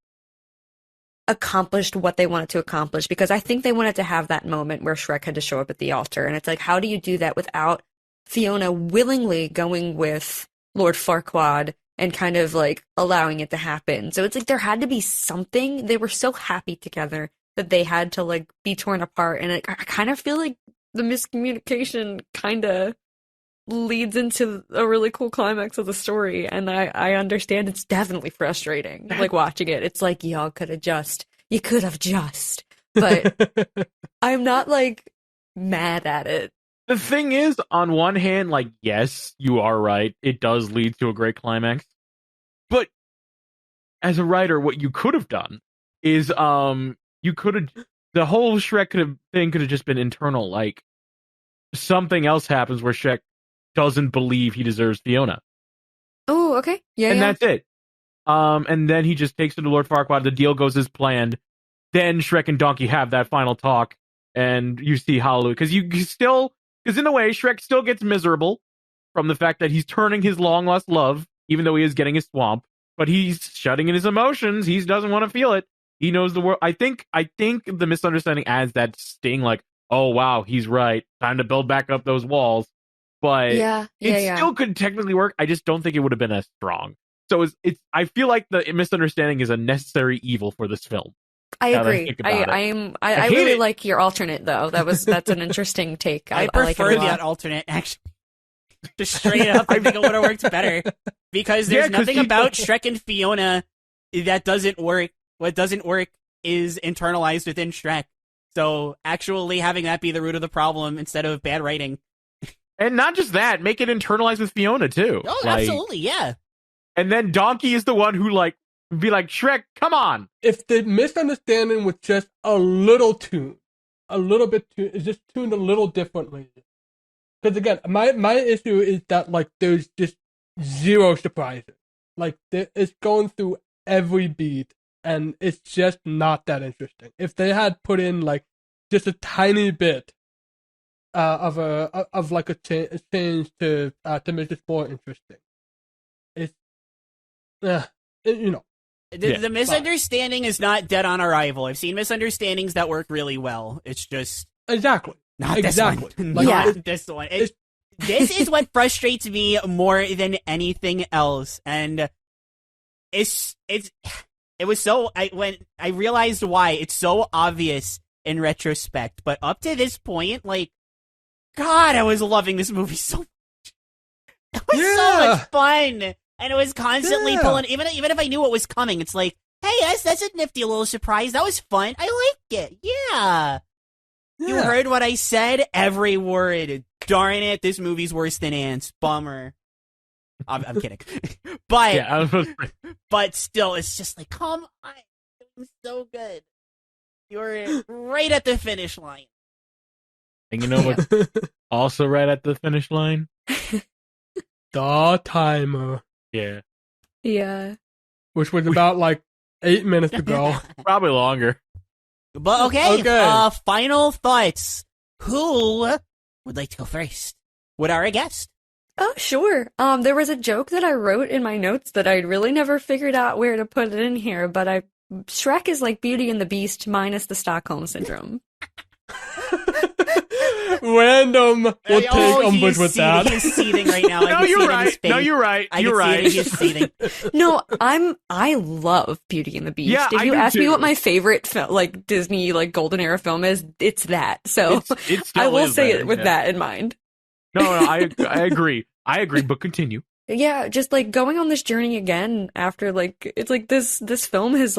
Speaker 3: accomplished what they wanted to accomplish, because I think they wanted to have that moment where Shrek had to show up at the altar, and it's like, how do you do that without Fiona willingly going with Lord Farquaad and kind of, like, allowing it to happen? So it's like there had to be something. They were so happy together that they had to, like, be torn apart, and I kind of feel like the miscommunication kind of leads into a really cool climax of the story, and I understand it's definitely frustrating, like, watching it. It's like, you could have just, but I'm not, like, mad at it.
Speaker 1: The thing is, on one hand, like, yes, you are right, it does lead to a great climax, but as a writer, what you could have done is, you could have, the whole Shrek thing could have just been internal, like, something else happens where Shrek doesn't believe he deserves Fiona.
Speaker 3: Oh, okay. Yeah,
Speaker 1: and that's it. And then he just takes her to Lord Farquaad. The deal goes as planned. Then Shrek and Donkey have that final talk, and you see Hallelujah. Because in a way, Shrek still gets miserable from the fact that he's turning his long-lost love, even though he is getting his swamp, but he's shutting in his emotions. He doesn't want to feel it. He knows the world. I think the misunderstanding adds that sting, like, oh, wow, he's right. Time to build back up those walls. But it still could technically work. I just don't think it would have been as strong. So I feel like the misunderstanding is a necessary evil for this film.
Speaker 3: I agree. I really like your alternate, though. That's an interesting take.
Speaker 5: I prefer that alternate, actually. Just straight up, I think it would have worked better. Because there's nothing about Shrek and Fiona that doesn't work. What doesn't work is internalized within Shrek. So actually having that be the root of the problem instead of bad writing.
Speaker 1: And not just that, make it internalized with Fiona, too.
Speaker 5: Oh, absolutely, yeah.
Speaker 1: And then Donkey is the one who, like, be like, Shrek, come on.
Speaker 4: If the misunderstanding was just a little bit tuned, it's just tuned a little differently. Because, again, my issue is that, like, there's just zero surprises. Like, it's going through every beat, and it's just not that interesting. If they had put in, like, just a tiny bit of a change to make this more interesting. It's
Speaker 5: the misunderstanding is not dead on arrival. I've seen misunderstandings that work really well. It's just
Speaker 4: exactly
Speaker 5: not this one. Like, not this one. This is what frustrates me more than anything else, and it was so when I realized why it's so obvious in retrospect, but up to this point, like, God, I was loving this movie so much. It was so much fun. And it was constantly pulling, even if I knew what was coming, it's like, hey, that's a nifty little surprise. That was fun. I like it. Yeah. You heard what I said? Every word. Darn it, this movie's worse than Ants. Bummer. I'm kidding. But still, it's just like, come on. It was so good. You're right at the finish line.
Speaker 1: And you know what's also right at the finish line?
Speaker 4: The timer.
Speaker 1: Yeah.
Speaker 3: Yeah.
Speaker 4: Which was about like 8 minutes ago.
Speaker 1: Probably longer.
Speaker 5: But okay. Final thoughts. Who would like to go first? Would our guest?
Speaker 3: Oh, sure. There was a joke that I wrote in my notes that I really never figured out where to put it in here, but Shrek is like Beauty and the Beast minus the Stockholm Syndrome.
Speaker 4: Random will take umbrage with that.
Speaker 5: He's seething right now.
Speaker 1: No, you're right. You're right.
Speaker 5: He's seething.
Speaker 3: No, I love Beauty and the Beast.
Speaker 1: Yeah,
Speaker 3: if you ask me what my favorite Disney golden era film is, it's that. So I will say it with that in mind.
Speaker 1: No, I agree. I agree, but continue.
Speaker 3: Yeah, just going on this journey again after it's like this film has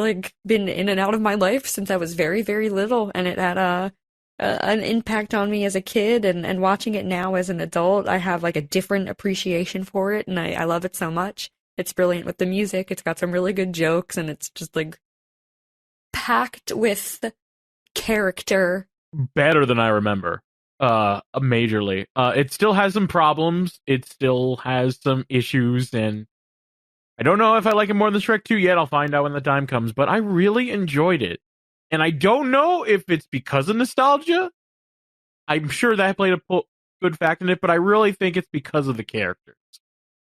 Speaker 3: been in and out of my life since I was very, very little, and it had an impact on me as a kid, and watching it now as an adult, I have a different appreciation for it, and I love it so much. It's brilliant with the music. It's got some really good jokes, and it's just packed with character.
Speaker 1: Better than I remember. Majorly. It still has some problems. It still has some issues, and I don't know if I like it more than Shrek 2 yet. I'll find out when the time comes, but I really enjoyed it. And I don't know if it's because of nostalgia. I'm sure that played a good factor in it, but I really think it's because of the characters.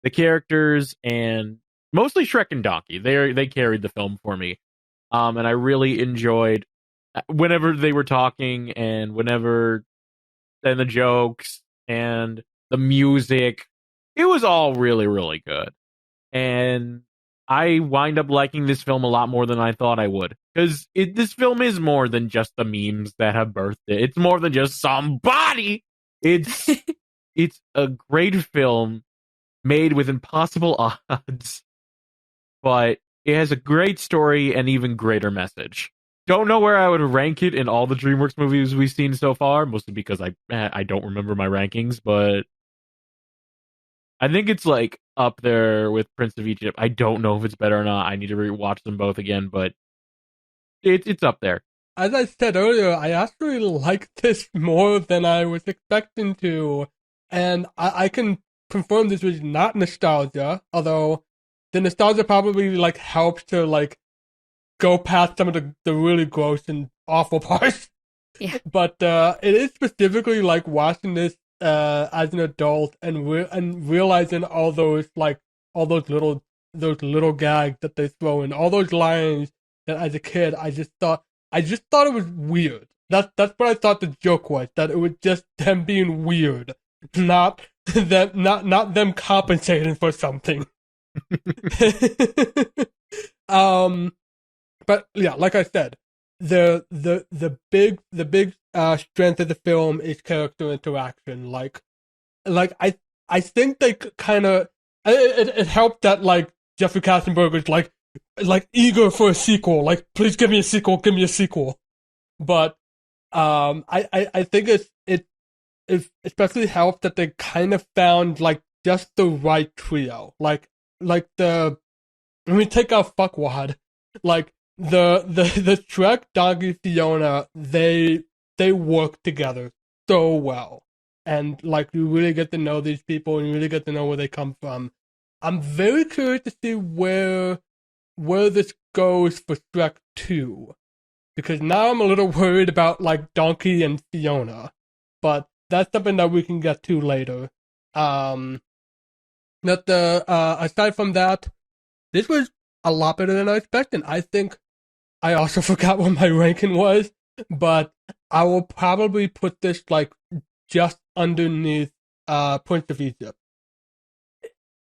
Speaker 1: The characters, and mostly Shrek and Donkey. They carried the film for me. And I really enjoyed whenever they were talking, and the jokes and the music. It was all really, really good. And I wind up liking this film a lot more than I thought I would. Because this film is more than just the memes that have birthed it. It's more than just somebody. It's a great film made with impossible odds. But it has a great story and even greater message. Don't know where I would rank it in all the DreamWorks movies we've seen so far, mostly because I don't remember my rankings, but I think it's up there with Prince of Egypt. I don't know if it's better or not. I need to rewatch them both again, but it's up there.
Speaker 4: As I said earlier, I actually like this more than I was expecting to, and I can confirm this was not nostalgia, although the nostalgia probably helps to go past some of the really gross and awful parts.
Speaker 3: Yeah. But
Speaker 4: it is specifically watching this as an adult and realizing all those little gags that they throw in, all those lines that as a kid I just thought it was weird. That's what I thought the joke was, that it was just them being weird, not them compensating for something. But yeah, like I said, the big strength of the film is character interaction. I think they kind of it helped that Jeffrey Katzenberg is eager for a sequel. Please give me a sequel. But I think it especially helped that they kind of found just the right trio. Let me take out fuckwad. The Shrek, Donkey, Fiona, they work together so well, and you really get to know these people, and you really get to know where they come from. I'm very curious to see where this goes for Shrek 2, because now I'm a little worried about Donkey and Fiona, but that's something that we can get to later. Aside from that, this was a lot better than I expected. I think I also forgot what my ranking was, but I will probably put this just underneath Prince of Egypt.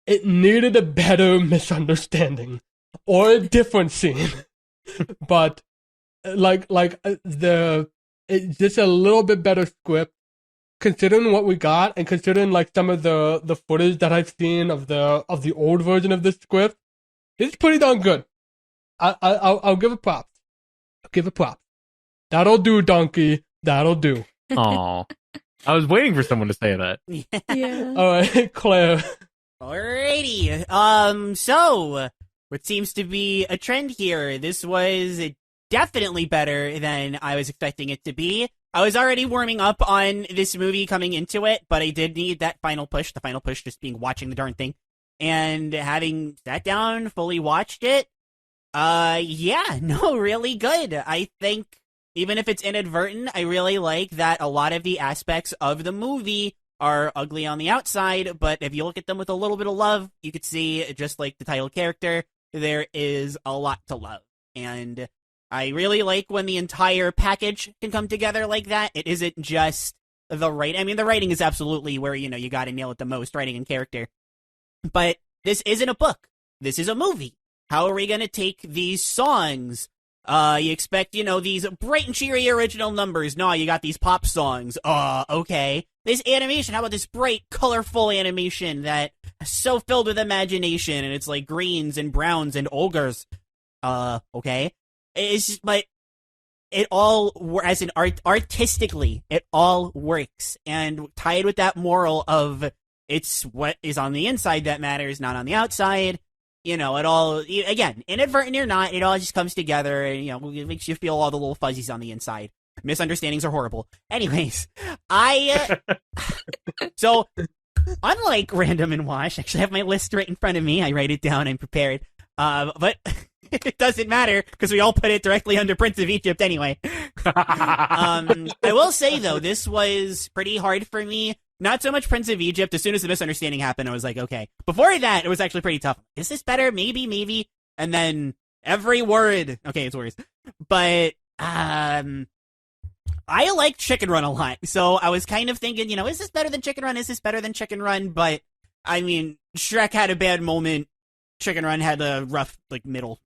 Speaker 4: It needed a better misunderstanding or a different scene, but it's just a little bit better script. considering what we got and considering like some of the footage that I've seen of the old version of this script, it's pretty darn good. I'll give it props. I'll give it props. That'll do, Donkey. That'll do.
Speaker 1: Aw. I was waiting for someone to say that.
Speaker 3: Yeah.
Speaker 4: All right, Claire.
Speaker 5: Alrighty. So, what seems to be a trend here, this was definitely better than I was expecting it to be. I was already warming up on this movie coming into it, but I did need that final push, the final push just being watching the darn thing. And having sat down, fully watched it, really good. I think, even if it's inadvertent, I really like that a lot of the aspects of the movie are ugly on the outside, but if you look at them with a little bit of love, you could see, just like the title character, there is a lot to love. And I really like when the entire package can come together like that. It isn't just the writing. I mean, the writing is absolutely where, you gotta nail it the most, writing and character. But this isn't a book. This is a movie. How are we gonna take these songs? You expect, these bright and cheery original numbers. No, you got these pop songs. Okay. This animation, how about this bright, colorful animation that is so filled with imagination, and it's like greens and browns and ogres. Okay. It's just, but it all, as an artistically, it all works. And tied with that moral of, it's what is on the inside that matters, not on the outside. It all, again, inadvertent or not, it all just comes together and, it makes you feel all the little fuzzies on the inside. Misunderstandings are horrible. Anyways, so, unlike Random and Wash, actually I have my list right in front of me. I write it down, I'm prepared. But it doesn't matter, because we all put it directly under Prince of Egypt anyway. I will say, though, this was pretty hard for me. Not so much Prince of Egypt. As soon as the misunderstanding happened, I was like, okay. Before that, it was actually pretty tough. Is this better? Maybe. And then every word. Okay, it's worse. But, I like Chicken Run a lot. So I was kind of thinking, is this better than Chicken Run? Is this better than Chicken Run? But, I mean, Shrek had a bad moment. Chicken Run had a rough, middle.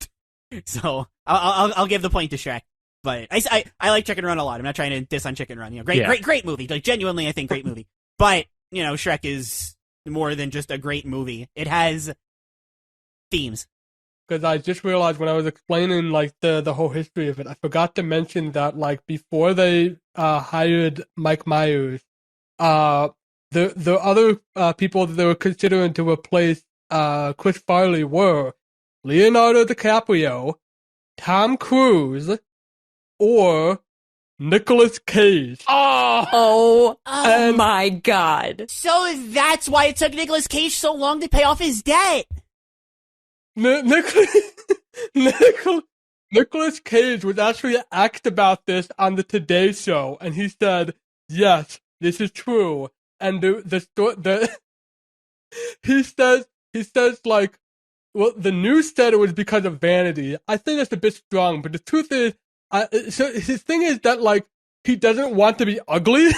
Speaker 5: So I'll give the point to Shrek. But I like Chicken Run a lot. I'm not trying to diss on Chicken Run. Great movie. Genuinely, I think great movie. But, Shrek is more than just a great movie. It has themes.
Speaker 4: Because I just realized when I was explaining, the whole history of it, I forgot to mention that, before they hired Mike Myers, the other people that they were considering to replace Chris Farley were Leonardo DiCaprio, Tom Cruise, or Nicolas Cage.
Speaker 3: Oh my God.
Speaker 5: So that's why it took Nicolas Cage so long to pay off his debt.
Speaker 4: Nicolas Cage was actually asked about this on the Today Show, and he said, "Yes, this is true." And he says well, the news said it was because of vanity. I think that's a bit strong, but the truth is, so his thing is that he doesn't want to be ugly.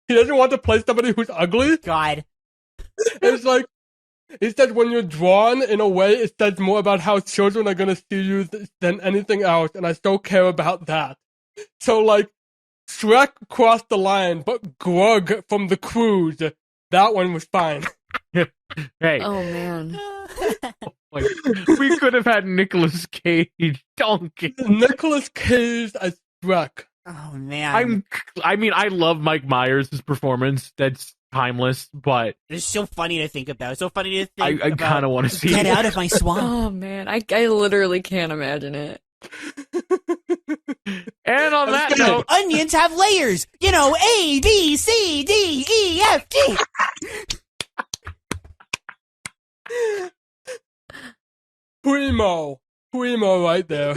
Speaker 4: He doesn't want to play somebody who's ugly.
Speaker 5: God.
Speaker 4: It's he said when you're drawn in a way, it says more about how children are going to see you than anything else, and I still care about that. So, Shrek crossed the line, but Grug from The Cruise, that one was fine.
Speaker 1: Hey.
Speaker 3: Oh, man.
Speaker 1: We could have had Nicolas Cage, Donkey.
Speaker 4: Nicolas Cage as Shrek.
Speaker 5: Oh, man.
Speaker 1: I love Mike Myers' performance. That's timeless, but
Speaker 5: it's so funny to think about. It's so funny to think
Speaker 1: I kind of want to see
Speaker 5: Get
Speaker 1: it.
Speaker 5: out of my swamp.
Speaker 3: Oh, man. I literally can't imagine it.
Speaker 1: And on that note,
Speaker 5: onions have layers. A, B, C, D, E, F, G.
Speaker 4: Primo right there.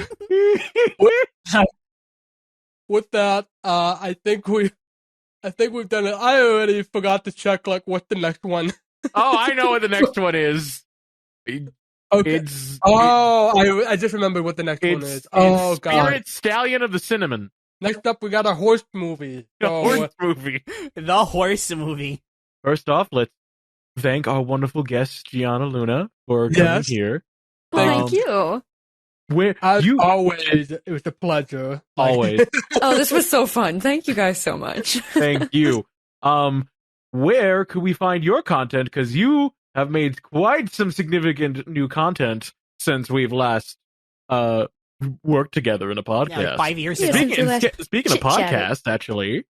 Speaker 4: With that, I think we've done it. I already forgot to check what the next one.
Speaker 1: Oh, I know what the next one is.
Speaker 4: Okay. I just remembered what the next one is. Oh, God.
Speaker 1: Spirit Stallion of the Cinnamon.
Speaker 4: Next up, we got a horse movie.
Speaker 1: The horse movie.
Speaker 5: The horse movie.
Speaker 1: First off, let's thank our wonderful guest, Gianna Luna, for coming here.
Speaker 3: Thank you.
Speaker 4: Always, it was a pleasure.
Speaker 1: Always.
Speaker 3: Oh, this was so fun. Thank you guys so much.
Speaker 1: Thank you. Where could we find your content? Because you have made quite some significant new content since we've last worked together in a podcast.
Speaker 5: Yeah, like 5 years
Speaker 3: Yeah,
Speaker 5: ago.
Speaker 1: Speaking of podcasts, actually.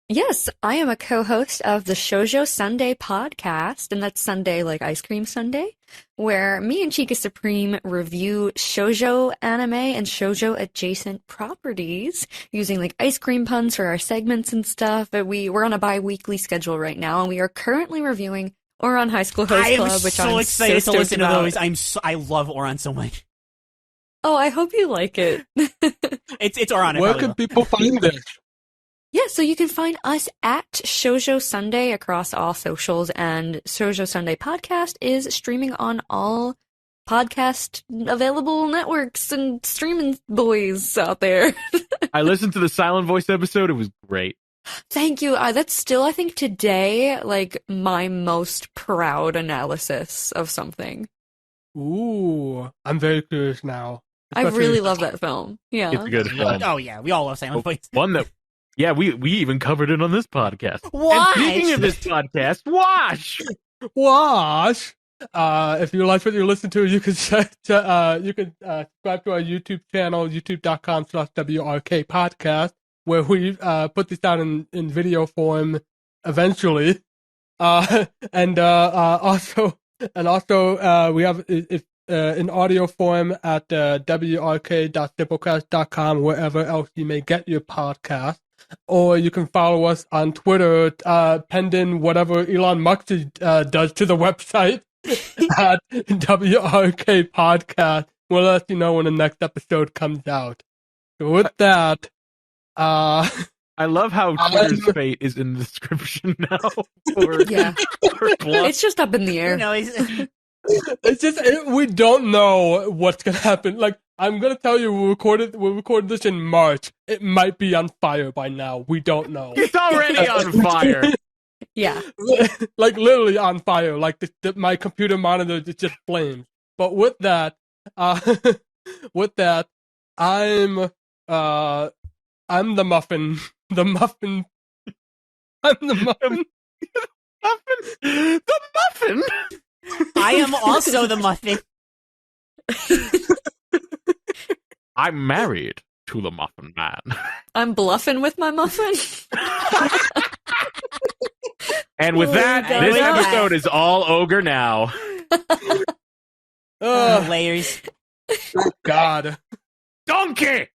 Speaker 3: Yes, I am a co-host of the Shoujo Sunday podcast, and that's Sunday like ice cream Sunday, where me and Chica Supreme review shoujo anime and shoujo adjacent properties using like ice cream puns for our segments and stuff. But we're on a bi-weekly schedule right now, and we are currentry reviewing Ouran High School Host
Speaker 5: I am
Speaker 3: Club, which
Speaker 5: so
Speaker 3: I'm
Speaker 5: excited
Speaker 3: so
Speaker 5: to listen to
Speaker 3: about.
Speaker 5: those. I love Ouran so much.
Speaker 3: Oh, I hope you like it.
Speaker 5: It's Ouran.
Speaker 4: Where can people find this?
Speaker 3: Yeah, so you can find us at Shoujo Sunday across all socials, and Shoujo Sunday podcast is streaming on all podcast available networks and streaming boys out there.
Speaker 1: I listened to the Silent Voice episode. It was great.
Speaker 3: Thank you. That's still, I think, today, like, my most proud analysis of something.
Speaker 4: Ooh, I'm very curious now.
Speaker 3: I really love that film. Yeah.
Speaker 1: It's a good film.
Speaker 5: Oh yeah, we all love Silent Voice.
Speaker 1: One that, yeah, we even covered it on this podcast.
Speaker 5: Wash!
Speaker 1: And speaking of this podcast, Wash!
Speaker 4: Wash. If you like what you listen to, you can subscribe to our YouTube channel, youtube.com/WRK podcast, where we put this out in video form eventually. And also we have it in audio form at wrk.simplecast.com, wherever else you may get your podcast. Or you can follow us on Twitter, pending whatever Elon Musk does to the website at WRK Podcast. We'll let you know when the next episode comes out. So with that,
Speaker 1: I love how Twitter's fate is in the description now.
Speaker 3: Yeah. It's just up in the air.
Speaker 4: It's just we don't know what's gonna happen. Like, I'm gonna tell you, we recorded this in March. It might be on fire by now. We don't know.
Speaker 1: It's already on fire.
Speaker 3: Yeah.
Speaker 4: Like literally on fire. Like my computer monitor is just flames. But with that, I'm the muffin. The muffin. I'm the muffin.
Speaker 1: The muffin.
Speaker 5: I am also the muffin.
Speaker 1: I'm married to the Muffin Man.
Speaker 3: I'm bluffing with my muffin.
Speaker 1: And with that, this episode is all ogre now.
Speaker 5: Layers.
Speaker 4: Oh God.
Speaker 1: Donkey!